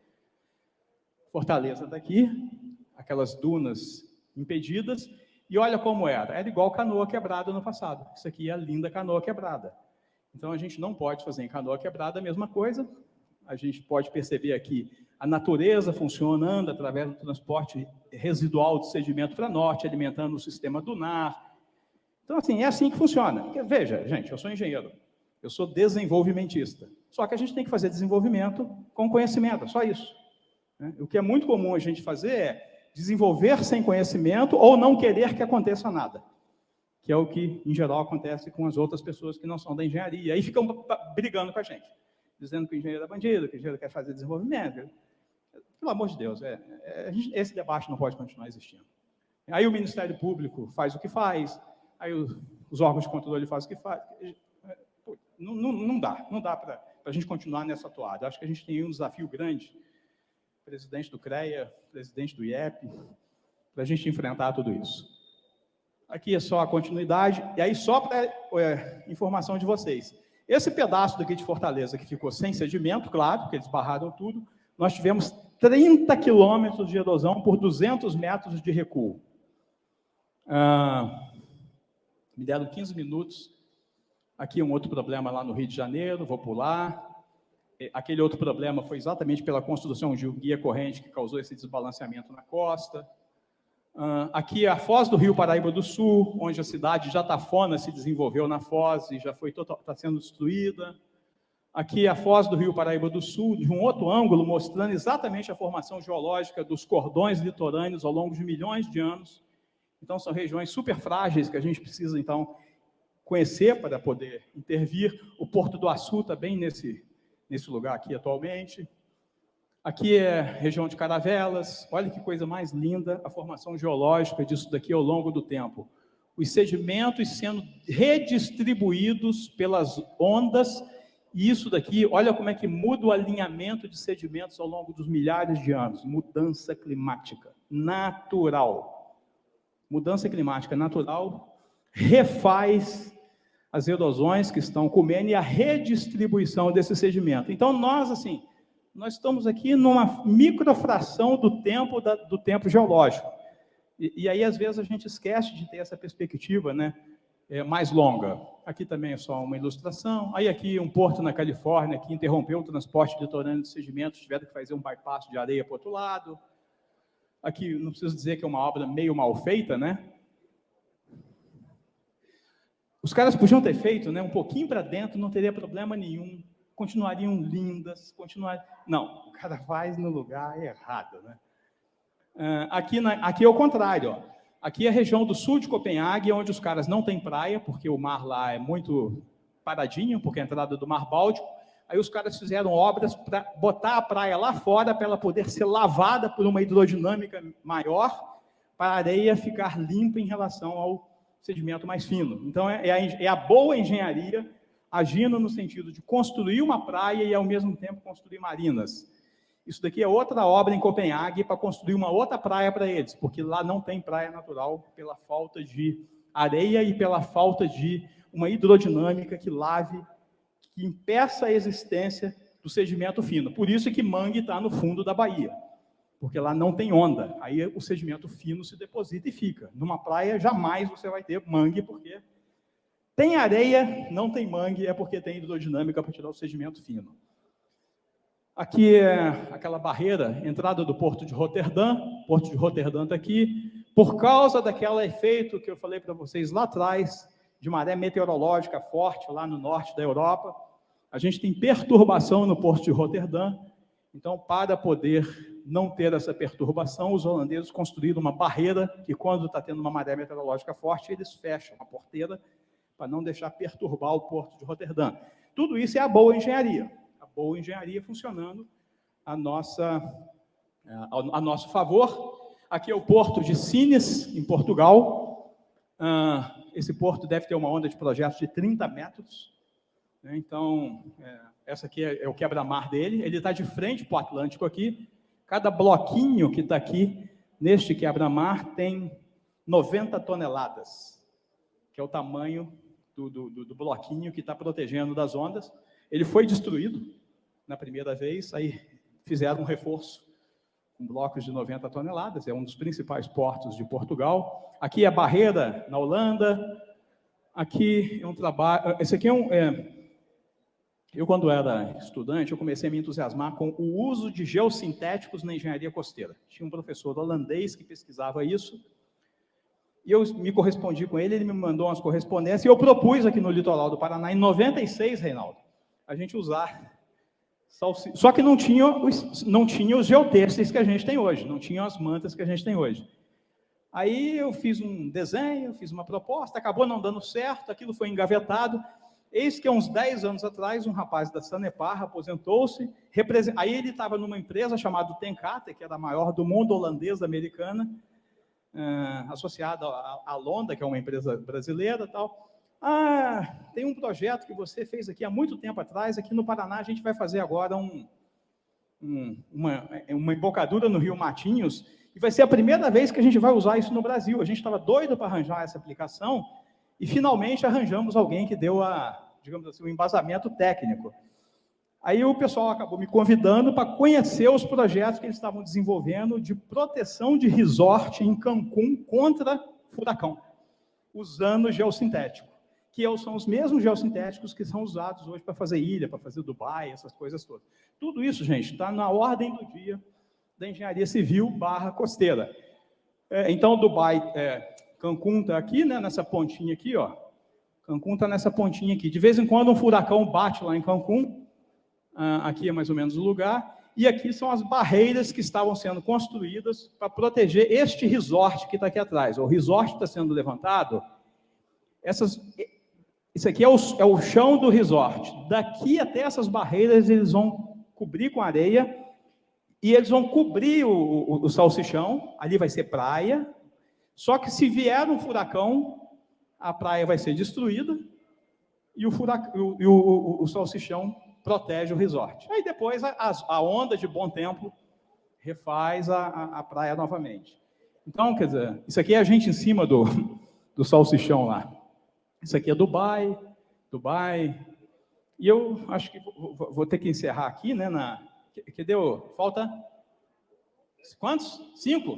Fortaleza está aqui, aquelas dunas impedidas, e olha como era igual canoa quebrada no passado. Isso aqui é a linda canoa quebrada. Então, a gente não pode fazer em canoa quebrada a mesma coisa. A gente pode perceber aqui a natureza funcionando através do transporte residual de sedimento para norte, alimentando o sistema dunar. Então, assim, é assim que funciona. Porque, veja, gente, eu sou engenheiro, eu sou desenvolvimentista. Só que a gente tem que fazer desenvolvimento com conhecimento, só isso. O que é muito comum a gente fazer é desenvolver sem conhecimento ou não querer que aconteça nada, que é o que, em geral, acontece com as outras pessoas que não são da engenharia. Aí ficam brigando com a gente, dizendo que o engenheiro é bandido, que o engenheiro quer fazer desenvolvimento. Pelo amor de Deus, esse debate não pode continuar existindo. Aí o Ministério Público faz o que faz, aí os órgãos de controle fazem o que fazem. Não dá para a gente continuar nessa toada. Acho que a gente tem um desafio grande, presidente do CREA, presidente do IEP, para a gente enfrentar tudo isso. Aqui é só a continuidade, e aí só para informação de vocês. Esse pedaço daqui de Fortaleza, que ficou sem sedimento, claro, porque eles barraram tudo, nós tivemos 30 quilômetros de erosão por 200 metros de recuo. Me deram 15 minutos. Aqui um outro problema lá no Rio de Janeiro, vou pular. Aquele outro problema foi exatamente pela construção de um guia corrente que causou esse desbalanceamento na costa. Aqui é a foz do Rio Paraíba do Sul, onde a cidade de Jatafona se desenvolveu na foz e já está sendo destruída. Aqui é a foz do Rio Paraíba do Sul, de um outro ângulo, mostrando exatamente a formação geológica dos cordões litorâneos ao longo de milhões de anos. Então, são regiões super frágeis que a gente precisa, então, conhecer para poder intervir. O Porto do Açu está bem nesse lugar aqui atualmente. Aqui é a região de Caravelas. Olha que coisa mais linda a formação geológica disso daqui ao longo do tempo. Os sedimentos sendo redistribuídos pelas ondas, e isso daqui, olha como é que muda o alinhamento de sedimentos ao longo dos milhares de anos. Mudança climática natural. Mudança climática natural refaz as erosões que estão comendo e a redistribuição desse sedimento. Então, nós estamos aqui numa microfração do tempo geológico. E aí, às vezes, a gente esquece de ter essa perspectiva, né, mais longa. Aqui também é só uma ilustração. Aí, aqui, um porto na Califórnia que interrompeu o transporte litorâneo de sedimentos, tiveram que fazer um bypass de areia para o outro lado. Aqui, não preciso dizer que é uma obra meio mal feita, né? Os caras podiam ter feito, né, um pouquinho para dentro, não teria problema nenhum, continuariam lindas, Não, o cara faz no lugar errado, né? Aqui é o contrário, ó. Aqui é a região do sul de Copenhague, onde os caras não têm praia, porque o mar lá é muito paradinho, porque é a entrada do Mar Báltico. Aí os caras fizeram obras para botar a praia lá fora, para ela poder ser lavada por uma hidrodinâmica maior, para a areia ficar limpa em relação ao sedimento mais fino. Então, é a boa engenharia agindo no sentido de construir uma praia e, ao mesmo tempo, construir marinas. Isso daqui é outra obra em Copenhague para construir uma outra praia para eles, porque lá não tem praia natural pela falta de areia e pela falta de uma hidrodinâmica que lave, que impeça a existência do sedimento fino. Por isso que Mangue está no fundo da Bahia, porque lá não tem onda. Aí o sedimento fino se deposita e fica. Numa praia, jamais você vai ter mangue, porque tem areia, não tem mangue, é porque tem hidrodinâmica para tirar o sedimento fino. Aqui é aquela barreira, entrada do Porto de Roterdã. O Porto de Roterdã está aqui. Por causa daquele efeito que eu falei para vocês lá atrás, de maré meteorológica forte lá no norte da Europa, a gente tem perturbação no Porto de Roterdã. Então, para poder não ter essa perturbação, os holandeses construíram uma barreira que, quando está tendo uma maré meteorológica forte, eles fecham a porteira para não deixar perturbar o Porto de Roterdã. Tudo isso é a boa engenharia. A boa engenharia funcionando a nosso favor. Aqui é o porto de Sines, em Portugal. Esse porto deve ter uma onda de projetos de 30 metros. Né? Então, essa aqui é o quebra-mar dele. Ele está de frente para o Atlântico aqui. Cada bloquinho que está aqui, neste quebra-mar, tem 90 toneladas, que é o tamanho do bloquinho que está protegendo das ondas. Ele foi destruído na primeira vez, aí fizeram um reforço com blocos de 90 toneladas, é um dos principais portos de Portugal. Aqui é a Barreira, na Holanda. Aqui é um trabalho... Esse aqui eu, quando era estudante, eu comecei a me entusiasmar com o uso de geossintéticos na engenharia costeira. Tinha um professor holandês que pesquisava isso, e eu me correspondi com ele, ele me mandou umas correspondências, e eu propus aqui no litoral do Paraná, em 96, Reinaldo, a gente usar salsicha. Só que não tinha os geotêxteis que a gente tem hoje, não tinha as mantas que a gente tem hoje. Aí eu fiz um desenho, fiz uma proposta, acabou não dando certo, aquilo foi engavetado. Eis que, há uns 10 anos atrás, um rapaz da Sanepar aposentou-se, aí ele estava numa empresa chamada Tenkate, que era a maior do mundo, holandesa, americana, associada à Londa, que é uma empresa brasileira, tal. Tem um projeto que você fez aqui há muito tempo atrás, aqui no Paraná a gente vai fazer agora uma embocadura no Rio Matinhos, e vai ser a primeira vez que a gente vai usar isso no Brasil. A gente estava doido para arranjar essa aplicação, e finalmente arranjamos alguém que deu digamos assim, o embasamento técnico. Aí o pessoal acabou me convidando para conhecer os projetos que eles estavam desenvolvendo de proteção de resort em Cancún contra furacão, usando geossintético, que são os mesmos geossintéticos que são usados hoje para fazer ilha, para fazer Dubai, essas coisas todas. Tudo isso, gente, está na ordem do dia da engenharia civil / costeira. Então, Dubai, Cancún está aqui, né, nessa pontinha aqui, ó. Cancún está nessa pontinha aqui. De vez em quando um furacão bate lá em Cancún. Aqui é mais ou menos o lugar, e aqui são as barreiras que estavam sendo construídas para proteger este resort que está aqui atrás. O resort está sendo levantado, isso aqui é o chão do resort. Daqui até essas barreiras eles vão cobrir com areia, e eles vão cobrir o salsichão, ali vai ser praia, só que se vier um furacão, a praia vai ser destruída, e o salsichão protege o resort. Aí depois a onda de bom tempo refaz a praia novamente. Então, quer dizer, isso aqui é a gente em cima do salsichão lá. Isso aqui é Dubai. E eu acho que vou ter que encerrar aqui, né? Que deu? Falta? Quantos? 5?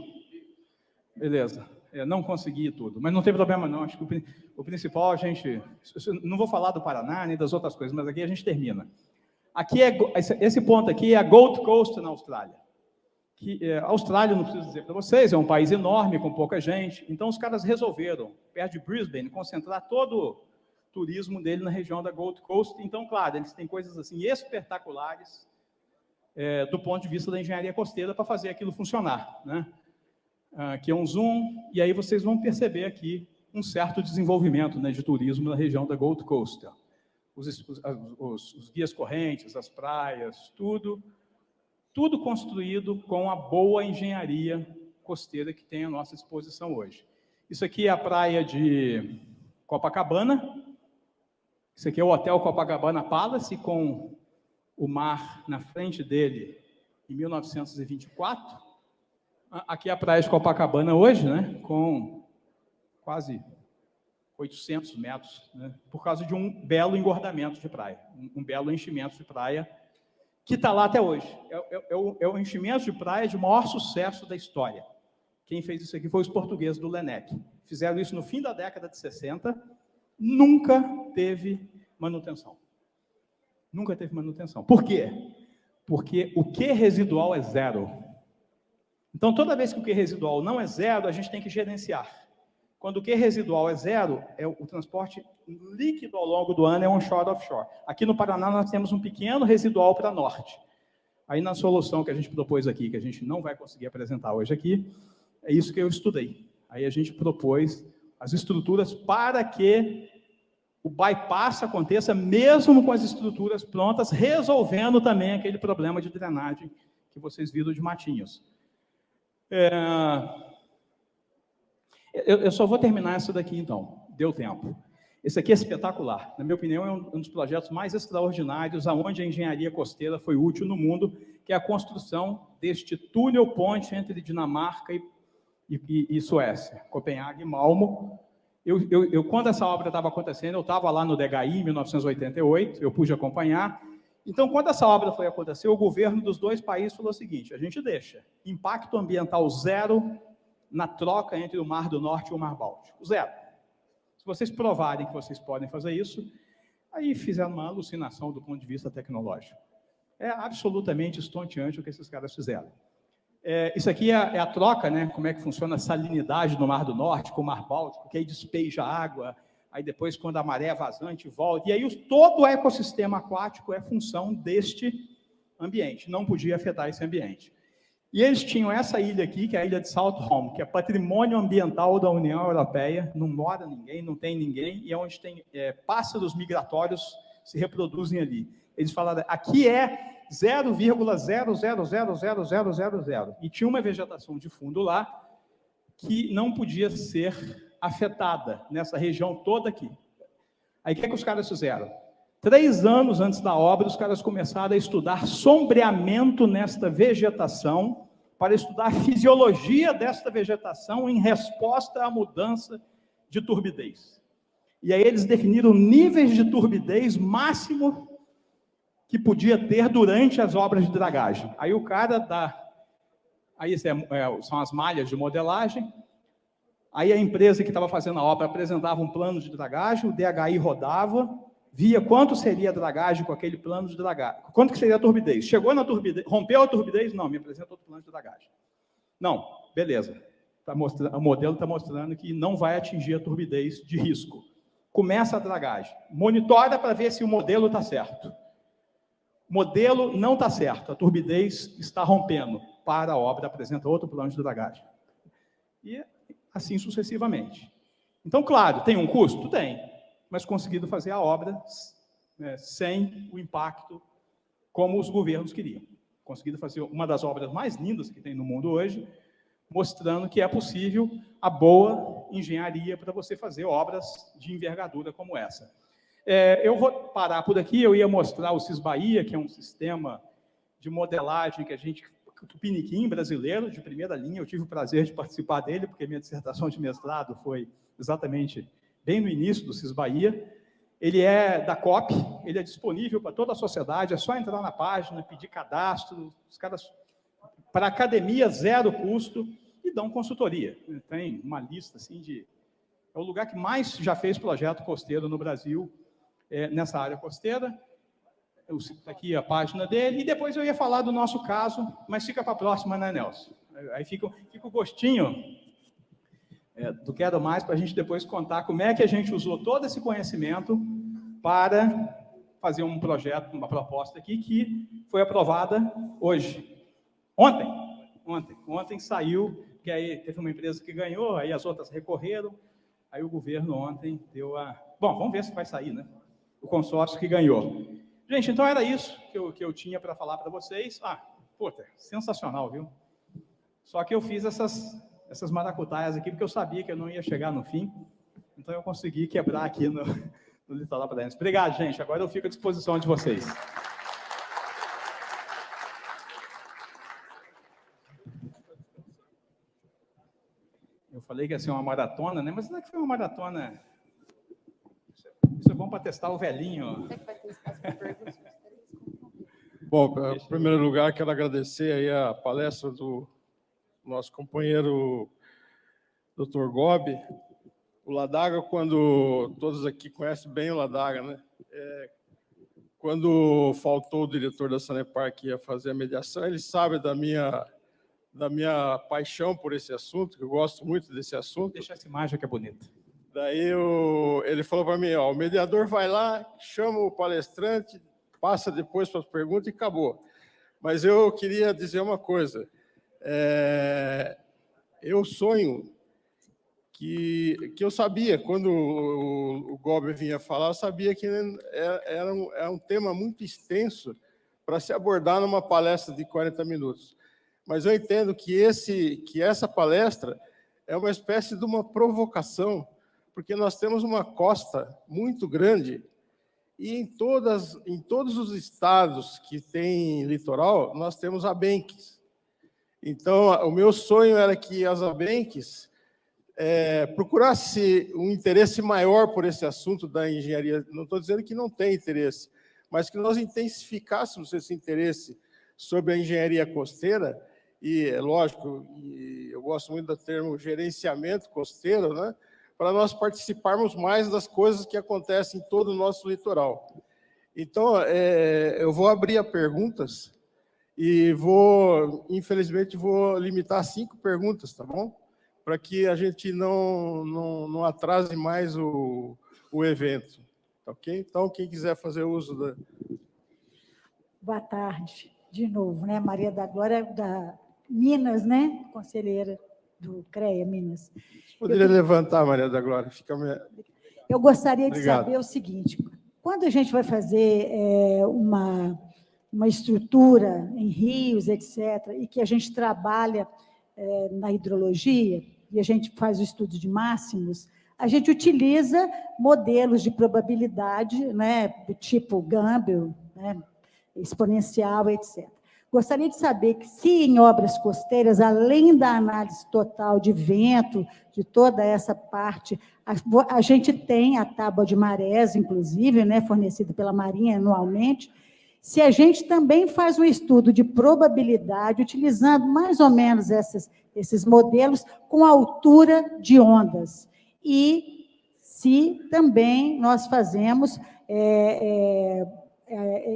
Beleza. Não consegui tudo, mas não tem problema não. Acho que o principal, a gente... Não vou falar do Paraná nem das outras coisas, mas aqui a gente termina. Aqui esse ponto aqui é a Gold Coast, na Austrália. A Austrália, não preciso dizer para vocês, é um país enorme, com pouca gente. Então, os caras resolveram, perto de Brisbane, concentrar todo o turismo dele na região da Gold Coast. Então, claro, eles têm coisas assim espetaculares do ponto de vista da engenharia costeira para fazer aquilo funcionar, né? Aqui é um zoom, e aí vocês vão perceber aqui um certo desenvolvimento, né, de turismo na região da Gold Coast. Os guias correntes, as praias, tudo construído com a boa engenharia costeira que tem à nossa disposição hoje. Isso aqui é a praia de Copacabana, isso aqui é o Hotel Copacabana Palace, com o mar na frente dele em 1924. Aqui é a praia de Copacabana hoje, né, com quase 800 metros, né, por causa de um belo engordamento de praia, um belo enchimento de praia, que está lá até hoje. É o enchimento de praia de maior sucesso da história. Quem fez isso aqui foi os portugueses do Lenec. Fizeram isso no fim da década de 60, nunca teve manutenção. Nunca teve manutenção. Por quê? Porque o Q residual é zero. Então, toda vez que o Q residual não é zero, a gente tem que gerenciar. Quando o Q residual é zero, o transporte líquido ao longo do ano é onshore offshore. Aqui no Paraná, nós temos um pequeno residual para norte. Aí, na solução que a gente propôs aqui, que a gente não vai conseguir apresentar hoje aqui, é isso que eu estudei. Aí a gente propôs as estruturas para que o bypass aconteça, mesmo com as estruturas prontas, resolvendo também aquele problema de drenagem que vocês viram de Matinhos. Eu só vou terminar essa daqui, então. Deu tempo. Esse aqui é espetacular. Na minha opinião, é um dos projetos mais extraordinários aonde a engenharia costeira foi útil no mundo, que é a construção deste túnel-ponte entre Dinamarca e Suécia, Copenhague e Malmo. Quando essa obra estava acontecendo, eu estava lá no DHI, em 1988, eu pude acompanhar. Então, quando essa obra foi acontecer, o governo dos dois países falou o seguinte: a gente deixa impacto ambiental zero na troca entre o Mar do Norte e o Mar Báltico. Zero. Se vocês provarem que vocês podem fazer isso, aí fizeram uma alucinação do ponto de vista tecnológico. É absolutamente estonteante o que esses caras fizeram. Isso aqui é a troca, né? Como é que funciona a salinidade no Mar do Norte com o Mar Báltico, que aí despeja água, aí depois, quando a maré é vazante, volta. E aí todo o ecossistema aquático é função deste ambiente, não podia afetar esse ambiente. E eles tinham essa ilha aqui, que é a ilha de Saltholm, que é patrimônio ambiental da União Europeia, não mora ninguém, não tem ninguém, e é onde tem pássaros migratórios se reproduzem ali. Eles falaram, aqui é 0,0000000. E tinha uma vegetação de fundo lá que não podia ser afetada nessa região toda aqui. Aí o que os caras fizeram? 3 anos antes da obra, os caras começaram a estudar sombreamento nesta vegetação, para estudar a fisiologia desta vegetação em resposta à mudança de turbidez. E aí eles definiram níveis de turbidez máximo que podia ter durante as obras de dragagem. Aí o cara dá... Aí são as malhas de modelagem. Aí a empresa que estava fazendo a obra apresentava um plano de dragagem, o DHI rodava, via quanto seria a dragagem com aquele plano de dragagem. Quanto que seria a turbidez? Chegou na turbidez, rompeu a turbidez? Não, me apresenta outro plano de dragagem. Não, beleza. O modelo está mostrando que não vai atingir a turbidez de risco. Começa a dragagem. Monitora para ver se o modelo está certo. O modelo não está certo, a turbidez está rompendo. Para a obra, apresenta outro plano de dragagem. E assim sucessivamente. Então, claro, tem um custo? Tem. Mas conseguido fazer a obra sem o impacto como os governos queriam. Conseguido fazer uma das obras mais lindas que tem no mundo hoje, mostrando que é possível a boa engenharia para você fazer obras de envergadura como essa. Eu vou parar por aqui, eu ia mostrar o Cisbahia, que é um sistema de modelagem que a gente... Tupiniquim brasileiro, de primeira linha, eu tive o prazer de participar dele, porque minha dissertação de mestrado foi exatamente bem no início do Cisbahia. Ele é da COP, ele é disponível para toda a sociedade, é só entrar na página, pedir cadastro, os caras, para a academia, zero custo, e dão consultoria. Tem uma lista assim de... É o lugar que mais já fez projeto costeiro no Brasil, nessa área costeira. Está aqui a página dele, e depois eu ia falar do nosso caso, mas fica para a próxima, né, Nelson? Aí fica o gostinho do Quero Mais, para a gente depois contar como é que a gente usou todo esse conhecimento para fazer um projeto, uma proposta aqui, que foi aprovada hoje. Ontem saiu, que aí teve uma empresa que ganhou, aí as outras recorreram, aí o governo ontem deu a... Bom, vamos ver se vai sair, né? O consórcio que ganhou. Gente, então era isso que eu tinha para falar para vocês. Puta, sensacional, viu? Só que eu fiz essas maracutaias aqui, porque eu sabia que eu não ia chegar no fim. Então eu consegui quebrar aqui no Litoral Paraense. Obrigado, gente. Agora eu fico à disposição de vocês. Eu falei que ia ser uma maratona, né? Mas não é que foi uma maratona... Isso é bom para testar o velhinho. Bom, em primeiro lugar, quero agradecer aí a palestra do nosso companheiro Dr. Gobi. O Ladaga, quando todos aqui conhecem bem o Ladaga, né? Quando faltou o diretor da Sanepar que ia fazer a mediação, ele sabe da minha paixão por esse assunto, que eu gosto muito desse assunto. Deixa essa imagem que é bonita. Daí ele falou para mim, o mediador vai lá, chama o palestrante, passa depois para as perguntas e acabou. Mas eu queria dizer uma coisa. Eu sonho que eu sabia, quando o Gobi vinha falar, eu sabia que era um tema muito extenso para se abordar numa palestra de 40 minutos. Mas eu entendo que essa palestra é uma espécie de uma provocação, porque nós temos uma costa muito grande e em todos os estados que têm litoral, nós temos abenques. Então, o meu sonho era que as abenques procurasse um interesse maior por esse assunto da engenharia. Não estou dizendo que não tem interesse, mas que nós intensificássemos esse interesse sobre a engenharia costeira. E, é lógico, eu gosto muito do termo gerenciamento costeiro, né? Para nós participarmos mais das coisas que acontecem em todo o nosso litoral. Então, eu vou abrir a perguntas e infelizmente, vou limitar a 5 perguntas, tá bom? Para que a gente não atrase mais o evento, ok? Então, quem quiser fazer uso da... Boa tarde, de novo, né? Maria da Glória, da Minas, né? Conselheira do CREA Minas. Poderia levantar, Maria da Glória. Eu gostaria de Obrigado. saber o seguinte, quando a gente vai fazer uma estrutura em rios, etc., e que a gente trabalha na hidrologia, e a gente faz o estudo de máximos, a gente utiliza modelos de probabilidade, né, do tipo Gamble, né, exponencial, etc. Gostaria de saber que, se em obras costeiras, além da análise total de vento, de toda essa parte, a gente tem a tábua de marés, inclusive, né, fornecida pela Marinha anualmente, se a gente também faz um estudo de probabilidade, utilizando mais ou menos esses modelos com altura de ondas, e se também nós fazemos...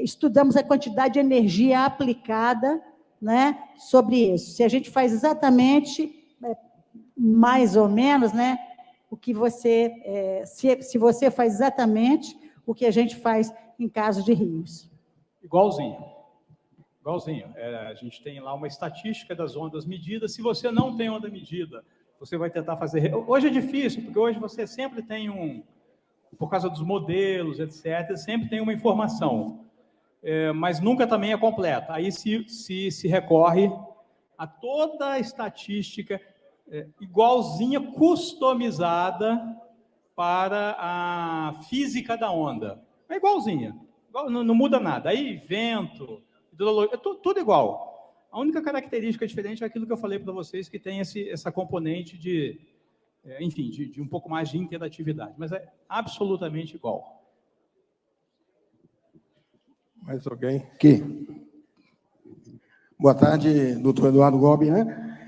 estudamos a quantidade de energia aplicada, né, sobre isso. Se a gente faz exatamente, mais ou menos, né, o que você... se você faz exatamente o que a gente faz em caso de rios. Igualzinho. A gente tem lá uma estatística das ondas medidas. Se você não tem onda medida, você vai tentar fazer... Hoje é difícil, porque hoje você sempre tem por causa dos modelos, etc., sempre tem uma informação, mas nunca também é completa. Aí se recorre a toda a estatística igualzinha, customizada para a física da onda. É igualzinha, não muda nada. Aí vento, hidrologia, tudo igual. A única característica diferente é aquilo que eu falei para vocês, que tem essa componente de um pouco mais de interatividade, mas é absolutamente igual. Mais alguém? Aqui. Boa tarde, doutor Eduardo Gobi, né?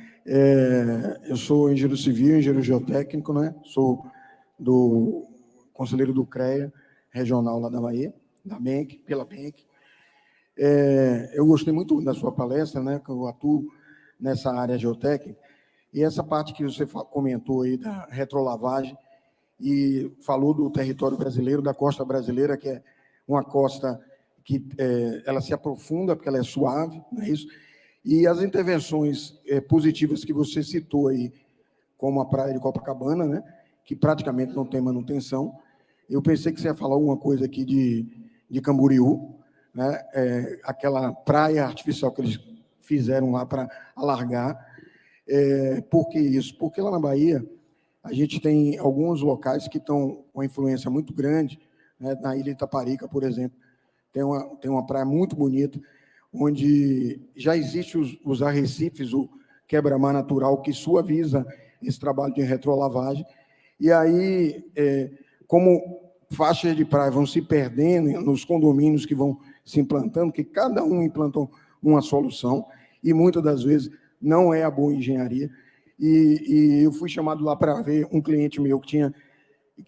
Eu sou engenheiro civil, engenheiro geotécnico, né? Sou conselheiro do CREA regional lá da Bahia, da BENC, pela BENC. Eu gostei muito da sua palestra, né? Que eu atuo nessa área geotécnica. E essa parte que você comentou aí da retrolavagem e falou do território brasileiro, da costa brasileira, que é uma costa que ela se aprofunda, porque ela é suave, não é isso? E as intervenções positivas que você citou aí, como a praia de Copacabana, né, que praticamente não tem manutenção. Eu pensei que você ia falar alguma coisa aqui de Camboriú, né, aquela praia artificial que eles fizeram lá para alargar. Por que isso? Porque lá na Bahia, a gente tem alguns locais que estão com uma influência muito grande, né, na Ilha Itaparica, por exemplo, tem uma praia muito bonita, onde já existem os arrecifes, o quebra-mar natural, que suaviza esse trabalho de retrolavagem. E aí, como faixas de praia vão se perdendo nos condomínios que vão se implantando, que cada um implantou uma solução, e muitas das vezes não é a boa engenharia. E eu fui chamado lá para ver um cliente meu que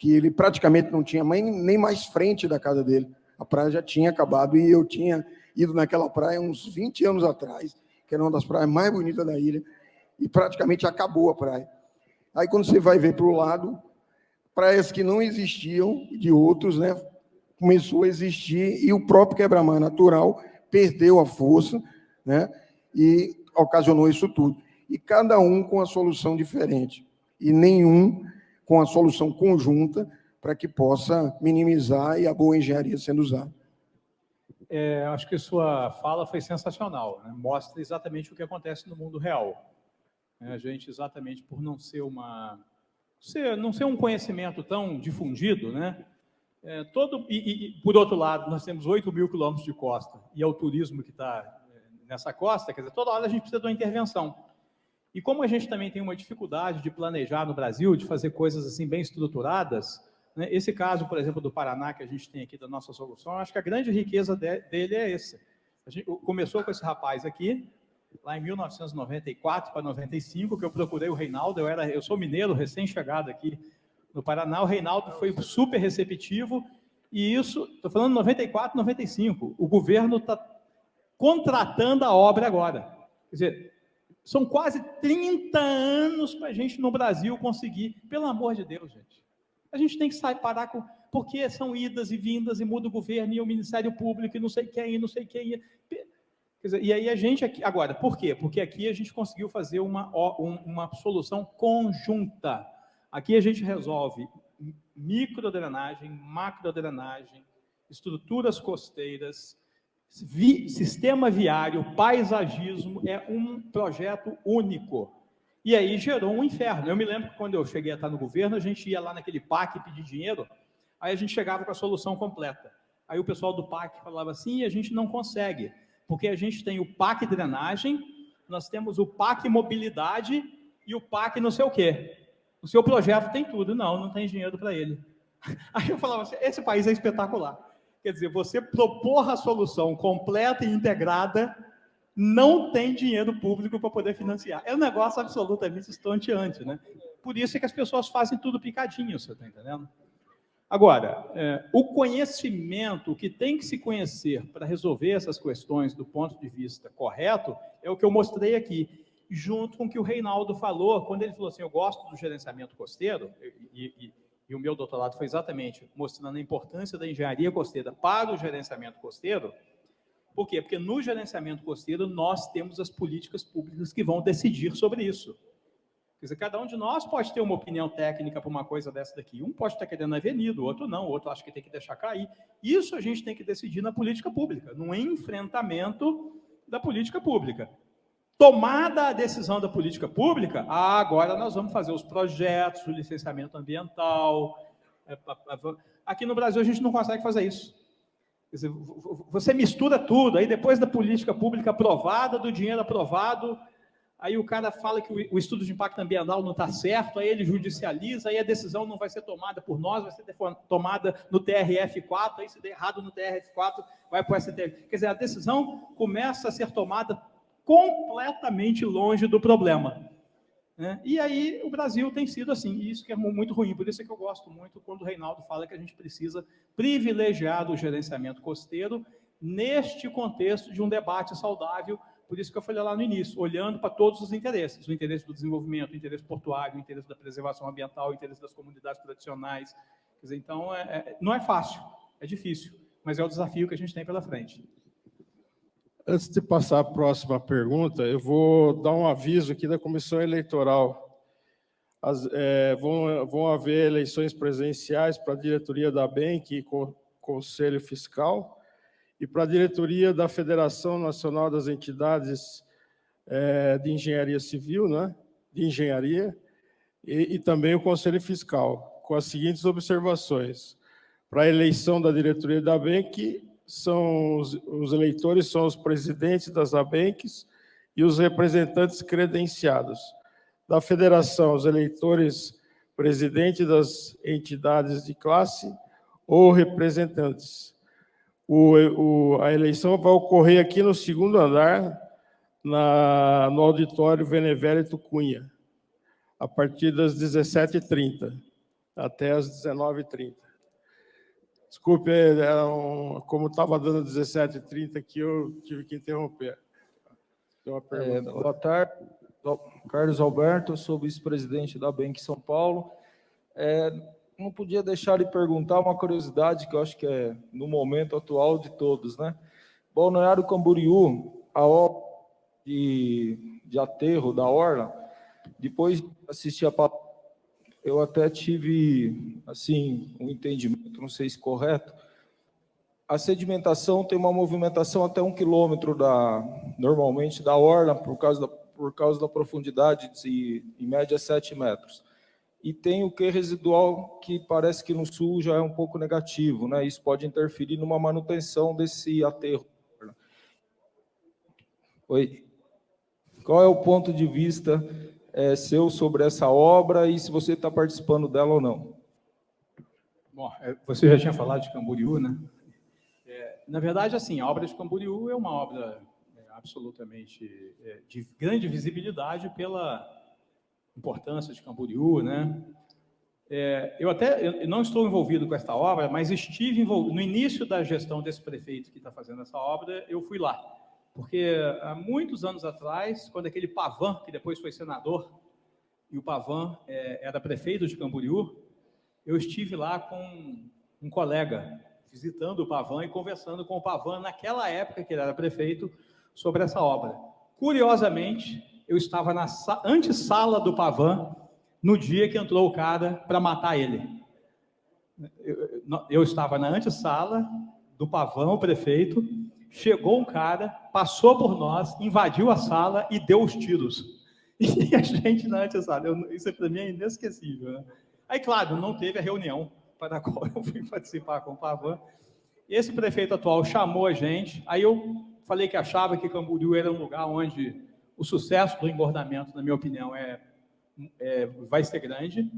ele praticamente não tinha nem mais frente da casa dele. A praia já tinha acabado, e eu tinha ido naquela praia uns 20 anos atrás, que era uma das praias mais bonitas da ilha, e praticamente acabou a praia. Aí, quando você vai ver para o lado, praias que não existiam, de outros, né, começou a existir, e o próprio quebra-mar natural perdeu a força, né, e ocasionou isso tudo. E cada um com a solução diferente, e nenhum com a solução conjunta para que possa minimizar e a boa engenharia sendo usada. Acho que sua fala foi sensacional, né? Mostra exatamente o que acontece no mundo real. A gente, exatamente por não ser um conhecimento tão difundido, né? Por outro lado, nós temos 8.000 quilômetros de costa, e é o turismo que está nessa costa, quer dizer, toda hora a gente precisa de uma intervenção. E como a gente também tem uma dificuldade de planejar no Brasil, de fazer coisas assim bem estruturadas, né? Esse caso, por exemplo, do Paraná, que a gente tem aqui da nossa solução, acho que a grande riqueza dele é essa. A gente começou com esse rapaz aqui, lá em 1994 para 95, que eu procurei o Reinaldo, eu sou mineiro, recém-chegado aqui no Paraná, o Reinaldo foi super receptivo, e isso, estou falando 94, 95, o governo está contratando a obra agora. Quer dizer, são quase 30 anos para a gente no Brasil conseguir, pelo amor de Deus, gente. A gente tem que parar com... Porque são idas e vindas, e muda o governo, e o Ministério Público, e não sei quem, e não sei quem. Quer dizer, e aí a gente aqui... Agora, por quê? Porque aqui a gente conseguiu fazer uma solução conjunta. Aqui a gente resolve microdrenagem, macrodrenagem, estruturas costeiras, sistema viário, paisagismo, é um projeto único. E aí gerou um inferno. Eu me lembro que quando eu cheguei a estar no governo, a gente ia lá naquele PAC pedir dinheiro, aí a gente chegava com a solução completa. Aí o pessoal do PAC falava assim, a gente não consegue, porque a gente tem o PAC drenagem, nós temos o PAC mobilidade e o PAC não sei o quê. O seu projeto tem tudo. Não tem dinheiro para ele. Aí eu falava assim, esse país é espetacular. Quer dizer, você propor a solução completa e integrada, não tem dinheiro público para poder financiar. É um negócio absolutamente estonteante, né? Por isso é que as pessoas fazem tudo picadinho, você está entendendo? Agora, o conhecimento que tem que se conhecer para resolver essas questões do ponto de vista correto é o que eu mostrei aqui, junto com o que o Reinaldo falou, quando ele falou assim, eu gosto do gerenciamento costeiro, e o meu doutorado foi exatamente mostrando a importância da engenharia costeira para o gerenciamento costeiro. Por quê? Porque no gerenciamento costeiro nós temos as políticas públicas que vão decidir sobre isso. Quer dizer, cada um de nós pode ter uma opinião técnica para uma coisa dessa daqui. Um pode estar querendo a avenida, o outro não, o outro acha que tem que deixar cair. Isso a gente tem que decidir na política pública, no enfrentamento da política pública. Tomada a decisão da política pública, agora nós vamos fazer os projetos, o licenciamento ambiental. Aqui no Brasil a gente não consegue fazer isso. Quer dizer, você mistura tudo, aí depois da política pública aprovada, do dinheiro aprovado, aí o cara fala que o estudo de impacto ambiental não está certo, aí ele judicializa, aí a decisão não vai ser tomada por nós, vai ser tomada no TRF4, aí se der errado no TRF4, vai para o STF. Quer dizer, a decisão começa a ser tomada completamente longe do problema, né? E aí o Brasil tem sido assim, e isso que é muito ruim, por isso é que eu gosto muito quando o Reinaldo fala que a gente precisa privilegiar o gerenciamento costeiro neste contexto de um debate saudável, por isso que eu falei lá no início, olhando para todos os interesses, o interesse do desenvolvimento, o interesse portuário, o interesse da preservação ambiental, o interesse das comunidades tradicionais. Quer dizer, então, não é fácil, é difícil, mas é o desafio que a gente tem pela frente. Antes de passar a próxima pergunta, eu vou dar um aviso aqui da Comissão Eleitoral. Vão haver eleições presenciais para a diretoria da BENC e Conselho Fiscal e para a diretoria da Federação Nacional das Entidades de Engenharia Civil, né? De Engenharia, e também o Conselho Fiscal, com as seguintes observações. Para a eleição da diretoria da BENC, os eleitores são os presidentes das ABENCs e os representantes credenciados. Da federação, os eleitores presidentes das entidades de classe ou representantes. A eleição vai ocorrer aqui no segundo andar, no auditório Benemérito Cunha, a partir das 17h30 até as 19h30. Desculpe, como estava dando 17h30 aqui, eu tive que interromper. Tem uma pergunta. Boa tarde, Carlos Alberto, eu sou vice-presidente da BENC São Paulo. Não podia deixar de perguntar uma curiosidade que eu acho que é no momento atual de todos, né? Balneário Camboriú, a obra de aterro da orla, depois de assistir a palestra, eu até tive, assim, um entendimento, não sei se correto, a sedimentação tem uma movimentação até 1 quilômetro normalmente da orla, por causa da profundidade de, em média, 7 metros. E tem o Q residual, que parece que no sul já é um pouco negativo, né? Isso pode interferir numa manutenção desse aterro. Oi. Qual é o ponto de vista seu sobre essa obra e se você está participando dela ou não? Bom, você já tinha falado de Camboriú, né? Na verdade, assim, a obra de Camboriú é uma obra absolutamente de grande visibilidade pela importância de Camboriú, né? Eu não estou envolvido com esta obra, mas estive envolvido no início da gestão desse prefeito que está fazendo essa obra. Eu fui lá, porque há muitos anos atrás, quando aquele Pavan, que depois foi senador, e o Pavan era prefeito de Camboriú, eu estive lá com um colega, visitando o Pavan e conversando com o Pavan, naquela época que ele era prefeito, sobre essa obra. Curiosamente, eu estava na antessala do Pavan, no dia que entrou o cara para matar ele. Eu estava na antessala do Pavan, o prefeito, chegou um cara, passou por nós, invadiu a sala e deu os tiros. E a gente na antessala, isso para mim é inesquecível, né? Aí, claro, não teve a reunião para a qual eu fui participar com o Pavan. Esse prefeito atual chamou a gente, aí eu falei que achava que Camboriú era um lugar onde o sucesso do engordamento, na minha opinião, vai ser grande.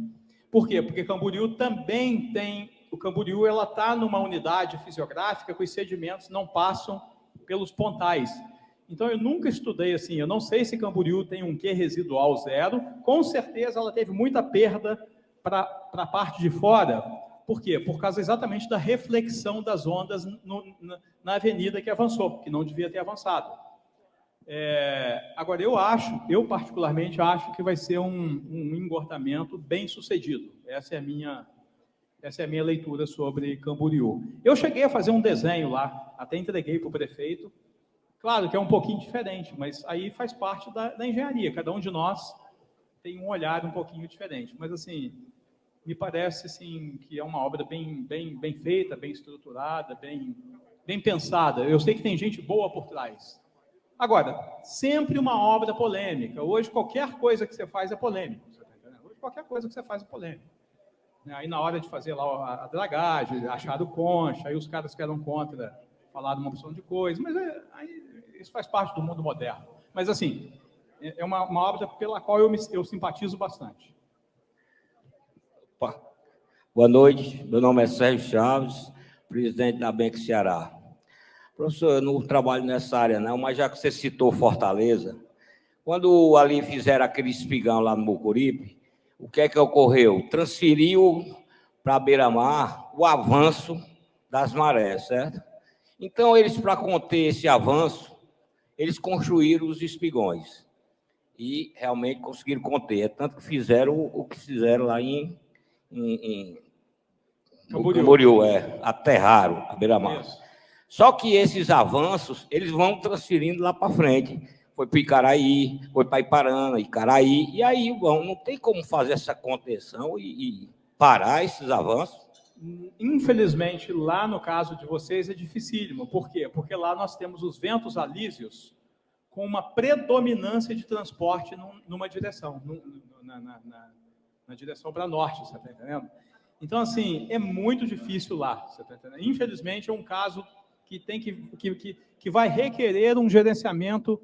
Por quê? Porque Camboriú também tem... O Camboriú está numa unidade fisiográfica que os sedimentos não passam pelos pontais. Então, eu nunca estudei assim, eu não sei se Camboriú tem um Q residual zero, com certeza ela teve muita perda para a parte de fora. Por quê? Por causa exatamente da reflexão das ondas na avenida que avançou, que não devia ter avançado. Agora, eu particularmente acho que vai ser um engordamento bem sucedido. Essa é a minha leitura sobre Camboriú. Eu cheguei a fazer um desenho lá, até entreguei para o prefeito. Claro que é um pouquinho diferente, mas aí faz parte da engenharia. Cada um de nós tem um olhar um pouquinho diferente. Mas, assim, me parece assim, que é uma obra bem feita, bem estruturada, bem pensada. Eu sei que tem gente boa por trás. Agora, sempre uma obra polêmica. Hoje, qualquer coisa que você faz é polêmica. Hoje, qualquer coisa que você faz é polêmica. Aí, na hora de fazer lá a dragagem, acharam concha, aí os caras que eram contra falaram uma opção de coisa, mas aí, isso faz parte do mundo moderno. Mas, assim, é uma obra pela qual eu simpatizo bastante. Boa noite, meu nome é Sérgio Chaves, presidente da Bank Ceará. Professor, eu não trabalho nessa área não, mas já que você citou Fortaleza, quando ali fizeram aquele espigão lá no Mucuripe, o que é que ocorreu? Transferiu para a beira-mar o avanço das marés, certo? Então, eles, para conter esse avanço, eles construíram os espigões e realmente conseguiram conter. É tanto que fizeram o que fizeram lá em Camboriú, aterraram a beira-mar. Só que esses avanços, eles vão transferindo lá para frente. Foi para Icaraí, foi para Iparana, Icaraí, e aí não tem como fazer essa contenção e parar esses avanços. Infelizmente, lá no caso de vocês é dificílimo. Por quê? Porque lá nós temos os ventos alísios com uma predominância de transporte numa direção, na direção para norte, você está entendendo? Então, assim, é muito difícil lá, você está entendendo? Infelizmente, é um caso que tem que vai requerer um gerenciamento...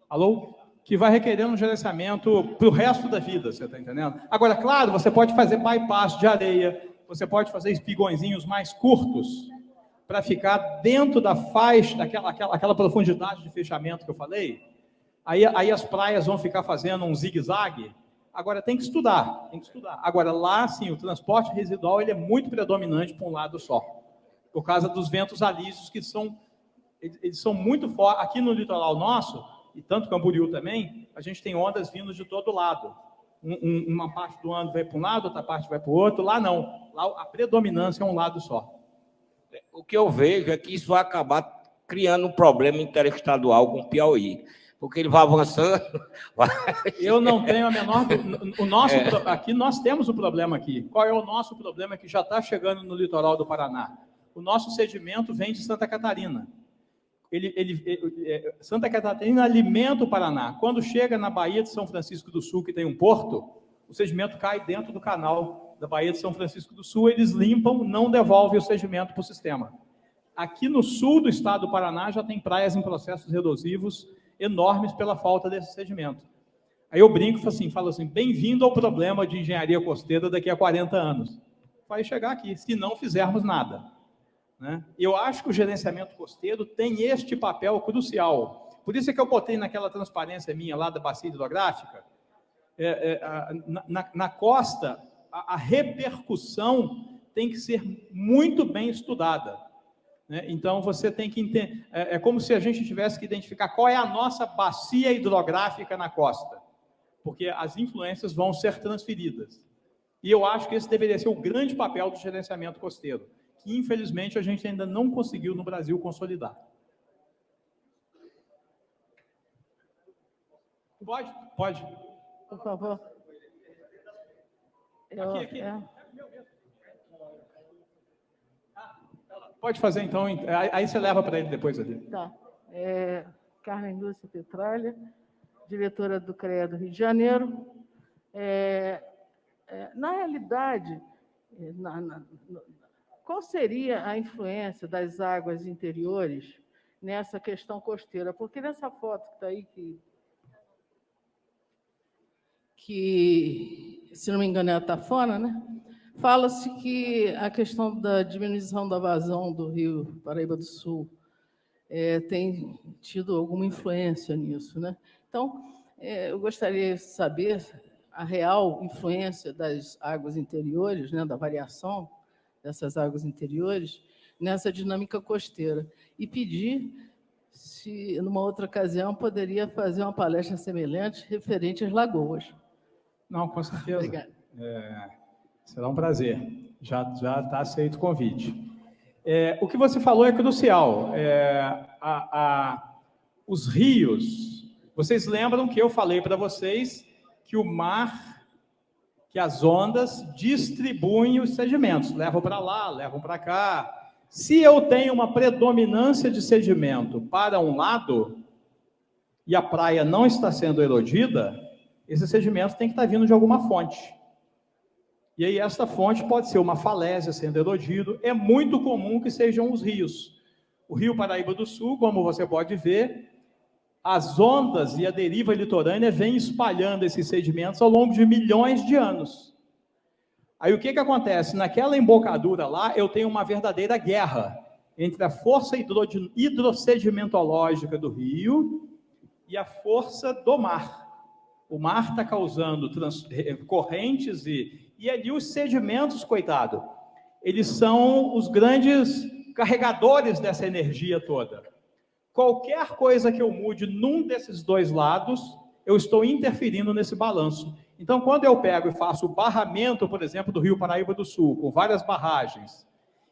Alô? Que vai requerer um gerenciamento para o resto da vida, você está entendendo? Agora, claro, você pode fazer bypass de areia, você pode fazer espigõezinhos mais curtos para ficar dentro da faixa, aquela profundidade de fechamento que eu falei. Aí as praias vão ficar fazendo um zigue-zague. Agora, tem que estudar. Agora, lá, sim, o transporte residual ele é muito predominante para um lado só, por causa dos ventos alísios que eles são muito fortes. Aqui no litoral nosso, e tanto Camboriú também, a gente tem ondas vindo de todo lado. Uma parte do ano vai para um lado, outra parte vai para o outro. Lá não. Lá a predominância é um lado só. O que eu vejo é que isso vai acabar criando um problema interestadual com o Piauí, porque ele vai avançando. Eu não tenho a menor... Aqui nós temos o problema aqui. Qual é o nosso problema que já está chegando no litoral do Paraná? o nosso sedimento vem de Santa Catarina. Santa Catarina alimenta o Paraná. Quando chega na Baía de São Francisco do Sul, que tem um porto, o sedimento cai dentro do canal da Baía de São Francisco do Sul, eles limpam, não devolvem o sedimento para o sistema. Aqui no sul do estado do Paraná já tem praias em processos erosivos enormes pela falta desse sedimento. Aí eu brinco e falo assim, bem-vindo ao problema de engenharia costeira daqui a 40 anos. Vai chegar aqui, se não fizermos nada. Né? Eu acho que o gerenciamento costeiro tem este papel crucial. Por isso é que eu botei naquela transparência minha lá da bacia hidrográfica, na costa, a repercussão tem que ser muito bem estudada. Né? Então, você tem que entender... É como se a gente tivesse que identificar qual é a nossa bacia hidrográfica na costa, porque as influências vão ser transferidas. E eu acho que esse deveria ser o grande papel do gerenciamento costeiro, que, infelizmente, a gente ainda não conseguiu no Brasil consolidar. Pode. Por favor. Aqui. Pode fazer, então. Aí você leva para ele depois ali. Tá. Carmen Lúcia Petralha, diretora do CREA do Rio de Janeiro. Na realidade, qual seria a influência das águas interiores nessa questão costeira? Porque nessa foto que está aí, que, se não me engano, é a Tafona, né? Fala-se que a questão da diminuição da vazão do Rio Paraíba do Sul tem tido alguma influência nisso, né? Então, eu gostaria de saber a real influência das águas interiores, né, da variação dessas águas interiores, nessa dinâmica costeira. E pedir se, numa outra ocasião, poderia fazer uma palestra semelhante referente às lagoas. Não, com certeza. Obrigada. Será um prazer. Já está aceito o convite. O que você falou é crucial. Os rios... Vocês lembram que eu falei para vocês que o mar, que as ondas distribuem os sedimentos, levam para lá, levam para cá. Se eu tenho uma predominância de sedimento para um lado e a praia não está sendo erodida, esse sedimento tem que estar vindo de alguma fonte. E aí essa fonte pode ser uma falésia sendo erodido. É muito comum que sejam os rios. O Rio Paraíba do Sul, como você pode ver, as ondas e a deriva litorânea vêm espalhando esses sedimentos ao longo de milhões de anos. Aí o que acontece? Naquela embocadura lá, eu tenho uma verdadeira guerra entre a força hidrossedimentológica do rio e a força do mar. O mar está causando correntes e ali os sedimentos, coitado, eles são os grandes carregadores dessa energia toda. Qualquer coisa que eu mude num desses dois lados, eu estou interferindo nesse balanço. Então, quando eu pego e faço o barramento, por exemplo, do Rio Paraíba do Sul, com várias barragens,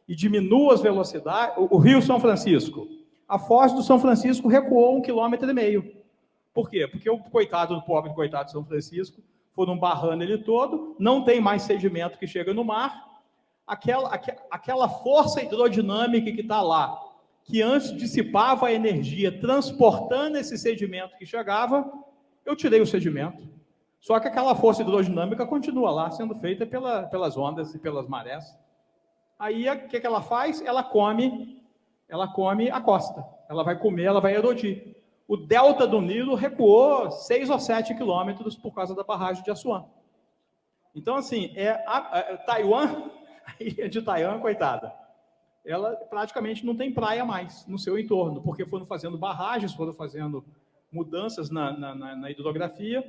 e diminuo as velocidades, o Rio São Francisco, a foz do São Francisco recuou 1,5 km. Por quê? Porque o pobre coitado de São Francisco, foram barrando ele todo, não tem mais sedimento que chega no mar, aquela força hidrodinâmica que está lá, que antes dissipava a energia, transportando esse sedimento que chegava, eu tirei o sedimento. Só que aquela força hidrodinâmica continua lá, sendo feita pelas ondas e pelas marés. Aí, o que ela faz? Ela come a costa. Ela vai comer, ela vai erodir. O delta do Nilo recuou 6 ou 7 quilômetros por causa da barragem de Assuã. Então, assim, Taiwan, a ilha de Taiwan, coitada, ela praticamente não tem praia mais no seu entorno, porque foram fazendo barragens, foram fazendo mudanças na hidrografia,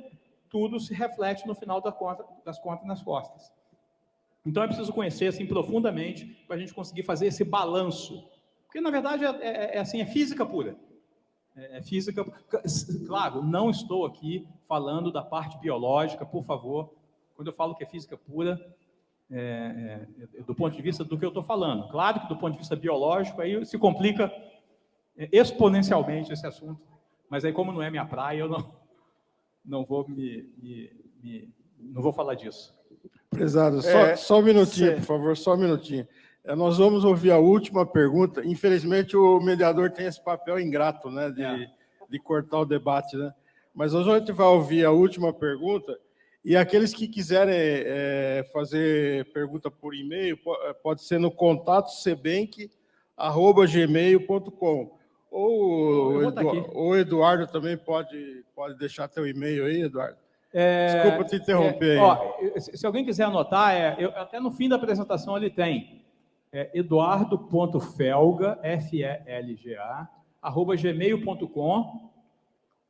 tudo se reflete no final das contas nas costas. Então é preciso conhecer assim profundamente para a gente conseguir fazer esse balanço, porque na verdade é física pura. É física. Claro, não estou aqui falando da parte biológica, por favor. Quando eu falo que é física pura, do ponto de vista do que eu estou falando. Claro que do ponto de vista biológico, aí se complica exponencialmente esse assunto, mas aí como não é minha praia, eu não vou não vou falar disso. Prezado, só um minutinho, por favor, só um minutinho. Nós vamos ouvir a última pergunta. Infelizmente, o mediador tem esse papel ingrato, né, de cortar o debate, né? Mas hoje a gente vai ouvir a última pergunta, e aqueles que quiserem fazer pergunta por e-mail, pode ser no contato cbenc@gmail.com. Ou o Eduardo também pode deixar teu e-mail aí, Eduardo. Desculpa te interromper. Se alguém quiser anotar, até no fim da apresentação ele tem eduardo.felga, Felga, @gmail.com,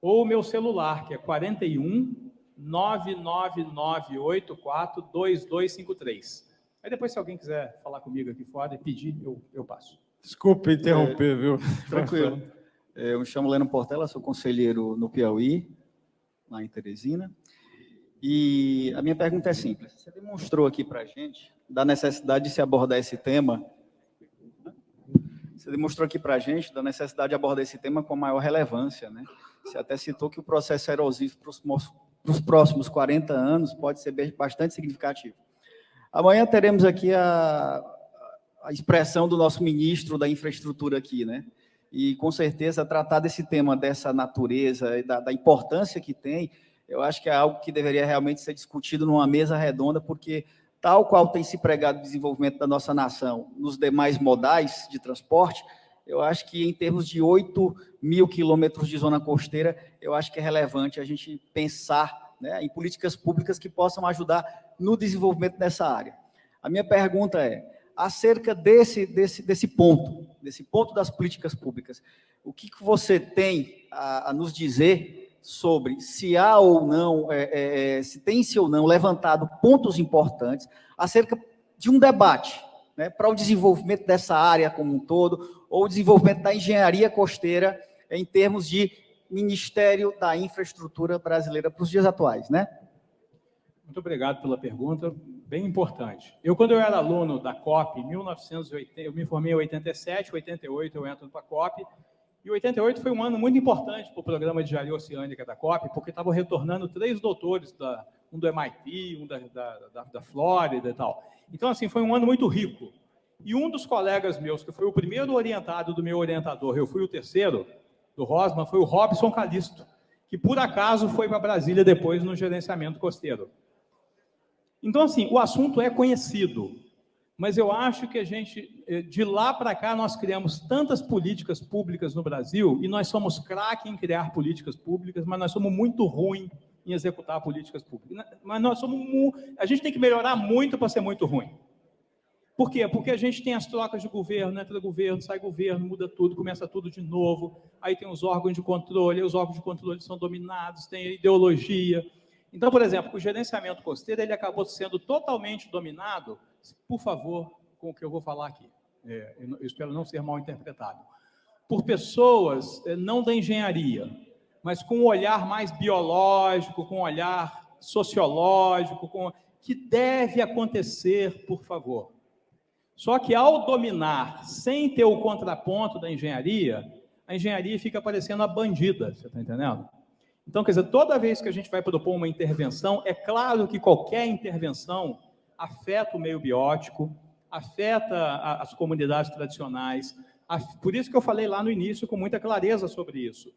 ou o meu celular, que é 41 99984 2253. Aí depois, se alguém quiser falar comigo aqui fora e pedir, eu passo. Desculpa interromper, viu? Tranquilo. Eu me chamo Leno Portela, sou conselheiro no Piauí, lá em Teresina. E a minha pergunta é simples. Você demonstrou aqui para a gente da necessidade de se abordar esse tema. Você demonstrou aqui para a gente da necessidade de abordar esse tema com maior relevância, né? Você até citou que o processo erosivo para os próximos 40 anos pode ser bastante significativo. Amanhã teremos aqui a expressão do nosso ministro da infraestrutura aqui, né? E, com certeza, tratar desse tema, dessa natureza, e da importância que tem, eu acho que é algo que deveria realmente ser discutido numa mesa redonda, porque, tal qual tem se pregado o desenvolvimento da nossa nação nos demais modais de transporte, eu acho que, em termos de 8.000 quilômetros de zona costeira, eu acho que é relevante a gente pensar, né, em políticas públicas que possam ajudar no desenvolvimento dessa área. A minha pergunta é, acerca desse ponto das políticas públicas, o que você tem a nos dizer sobre se há ou não, se tem-se ou não levantado pontos importantes acerca de um debate, né, para o desenvolvimento dessa área como um todo, ou o desenvolvimento da engenharia costeira em termos de Ministério da Infraestrutura Brasileira para os dias atuais, né? Muito obrigado pela pergunta, bem importante. Quando eu era aluno da COP, em 1980, eu me formei em 87, 88 eu entro para a COP, e 88 foi um ano muito importante para o programa de engenharia oceânica da COP, porque estavam retornando 3 doutores, um do MIT, um da Flórida e tal. Então, assim, foi um ano muito rico. E um dos colegas meus, que foi o primeiro orientado do meu orientador, eu fui o terceiro, do Rosman, foi o Robson Calisto, que por acaso foi para Brasília depois no gerenciamento costeiro. Então, assim, o assunto é conhecido, mas eu acho que de lá para cá, nós criamos tantas políticas públicas no Brasil, e nós somos craque em criar políticas públicas, mas nós somos muito ruins em executar políticas públicas. Mas a gente tem que melhorar muito para ser muito ruim. Por quê? Porque a gente tem as trocas de governo, entra governo, sai governo, muda tudo, começa tudo de novo, aí tem os órgãos de controle, aí os órgãos de controle são dominados, tem a ideologia. Então, por exemplo, o gerenciamento costeiro, ele acabou sendo totalmente dominado, por favor, com o que eu vou falar aqui, eu espero não ser mal interpretado, por pessoas não da engenharia, mas com um olhar mais biológico, com um olhar sociológico, que deve acontecer, por favor. Só que, ao dominar, sem ter o contraponto da engenharia, a engenharia fica parecendo a bandida, você está entendendo? Então, quer dizer, toda vez que a gente vai propor uma intervenção, é claro que qualquer intervenção afeta o meio biótico, afeta as comunidades tradicionais. Por isso que eu falei lá no início com muita clareza sobre isso.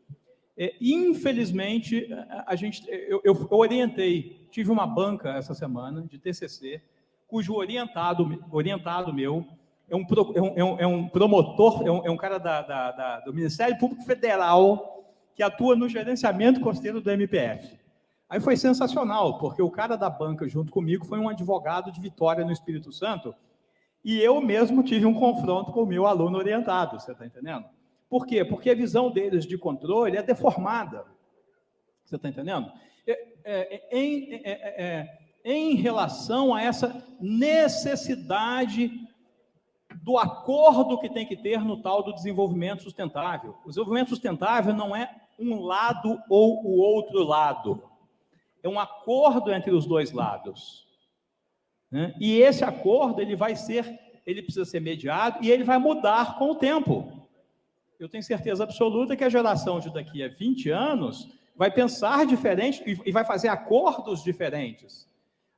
Infelizmente, eu orientei, tive uma banca essa semana de TCC, cujo orientado meu é um promotor, é um cara do Ministério Público Federal, que atua no gerenciamento costeiro do MPF. Aí foi sensacional, porque o cara da banca junto comigo foi um advogado de Vitória, no Espírito Santo, e eu mesmo tive um confronto com o meu aluno orientado, você está entendendo? Por quê? Porque a visão deles de controle é deformada, você está entendendo? Em relação a essa necessidade do acordo que tem que ter no tal do desenvolvimento sustentável. O desenvolvimento sustentável não é um lado ou o outro lado. É um acordo entre os dois lados, né? E esse acordo ele precisa ser mediado e ele vai mudar com o tempo. Eu tenho certeza absoluta que a geração de daqui a 20 anos vai pensar diferente e vai fazer acordos diferentes.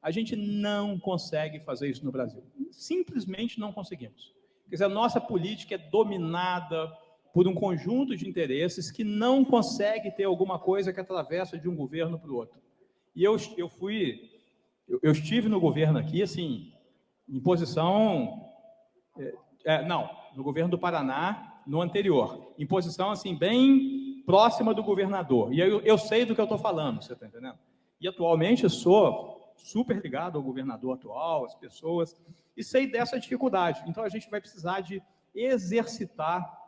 A gente não consegue fazer isso no Brasil. Simplesmente não conseguimos. Quer dizer, a nossa política é dominada por um conjunto de interesses que não consegue ter alguma coisa que atravessa de um governo para o outro. E eu estive no governo aqui, assim, em posição... não, no governo do Paraná, no anterior, em posição, assim, bem próxima do governador. E eu sei do que eu estou falando, você está entendendo? E, atualmente, eu sou super ligado ao governador atual, às pessoas, e sei dessa dificuldade. Então, a gente vai precisar de exercitar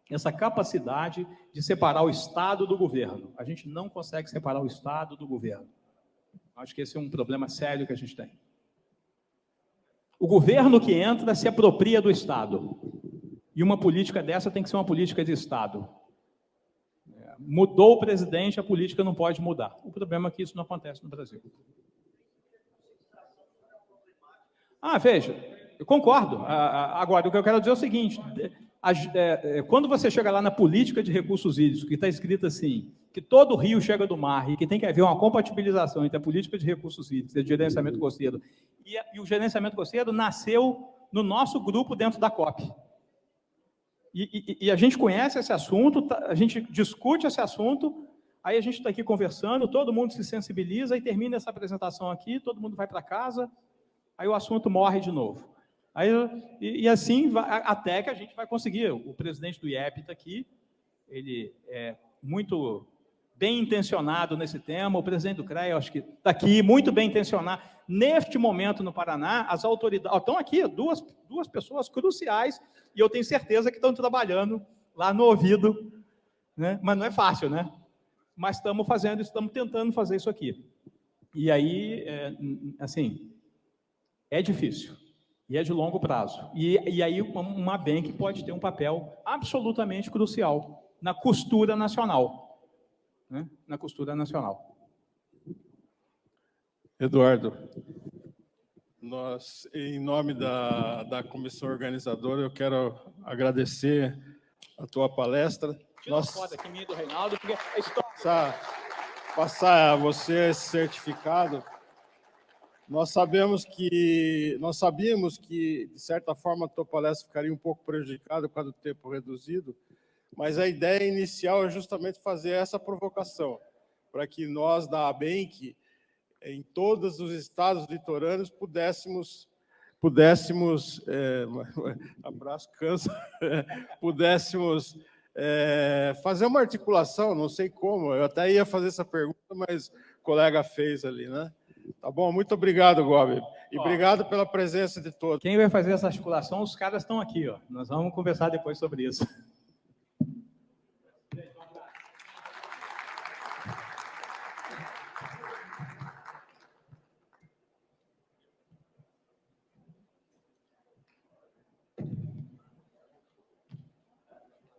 essa capacidade de separar o Estado do governo. A gente não consegue separar o Estado do governo. Acho que esse é um problema sério que a gente tem. O governo que entra se apropria do Estado. E uma política dessa tem que ser uma política de Estado. Mudou o presidente, a política não pode mudar. O problema é que isso não acontece no Brasil. Veja, eu concordo. Agora, o que eu quero dizer é o seguinte: quando você chega lá na política de recursos hídricos, que está escrito assim, que todo rio chega do mar e que tem que haver uma compatibilização entre a política de recursos hídricos e o gerenciamento costeiro, e o gerenciamento costeiro nasceu no nosso grupo dentro da COP. E a gente conhece esse assunto, a gente discute esse assunto, aí a gente está aqui conversando, todo mundo se sensibiliza e termina essa apresentação aqui, todo mundo vai para casa, aí o assunto morre de novo. E assim, até que a gente vai conseguir. O presidente do IEP está aqui, ele é muito bem intencionado nesse tema, o presidente do CREA, acho que está aqui, muito bem intencionado. Neste momento, no Paraná, as autoridades... estão aqui duas pessoas cruciais, e eu tenho certeza que estão trabalhando lá no ouvido, né? Mas não é fácil, né? Mas estamos fazendo, estamos tentando fazer isso aqui. E aí, assim, é difícil. E é de longo prazo. E aí uma ABENC pode ter um papel absolutamente crucial na costura nacional. Né? Na costura nacional. Eduardo, nós, em nome da comissão organizadora, eu quero agradecer a tua palestra. Tira uma foto aqui minha do Reinaldo, porque é história. Passar a você esse certificado. Nós sabíamos que, de certa forma, a tua palestra ficaria um pouco prejudicada por causa do tempo reduzido, mas a ideia inicial é justamente fazer essa provocação, para que nós, da ABENC, em todos os estados litorâneos, pudéssemos abraço, cansa, pudéssemos fazer uma articulação, não sei como, eu até ia fazer essa pergunta, mas o colega fez ali, né? Tá bom? Muito obrigado, Gobi. E obrigado pela presença de todos. Quem vai fazer essa articulação, os caras estão aqui, ó. Nós vamos conversar depois sobre isso.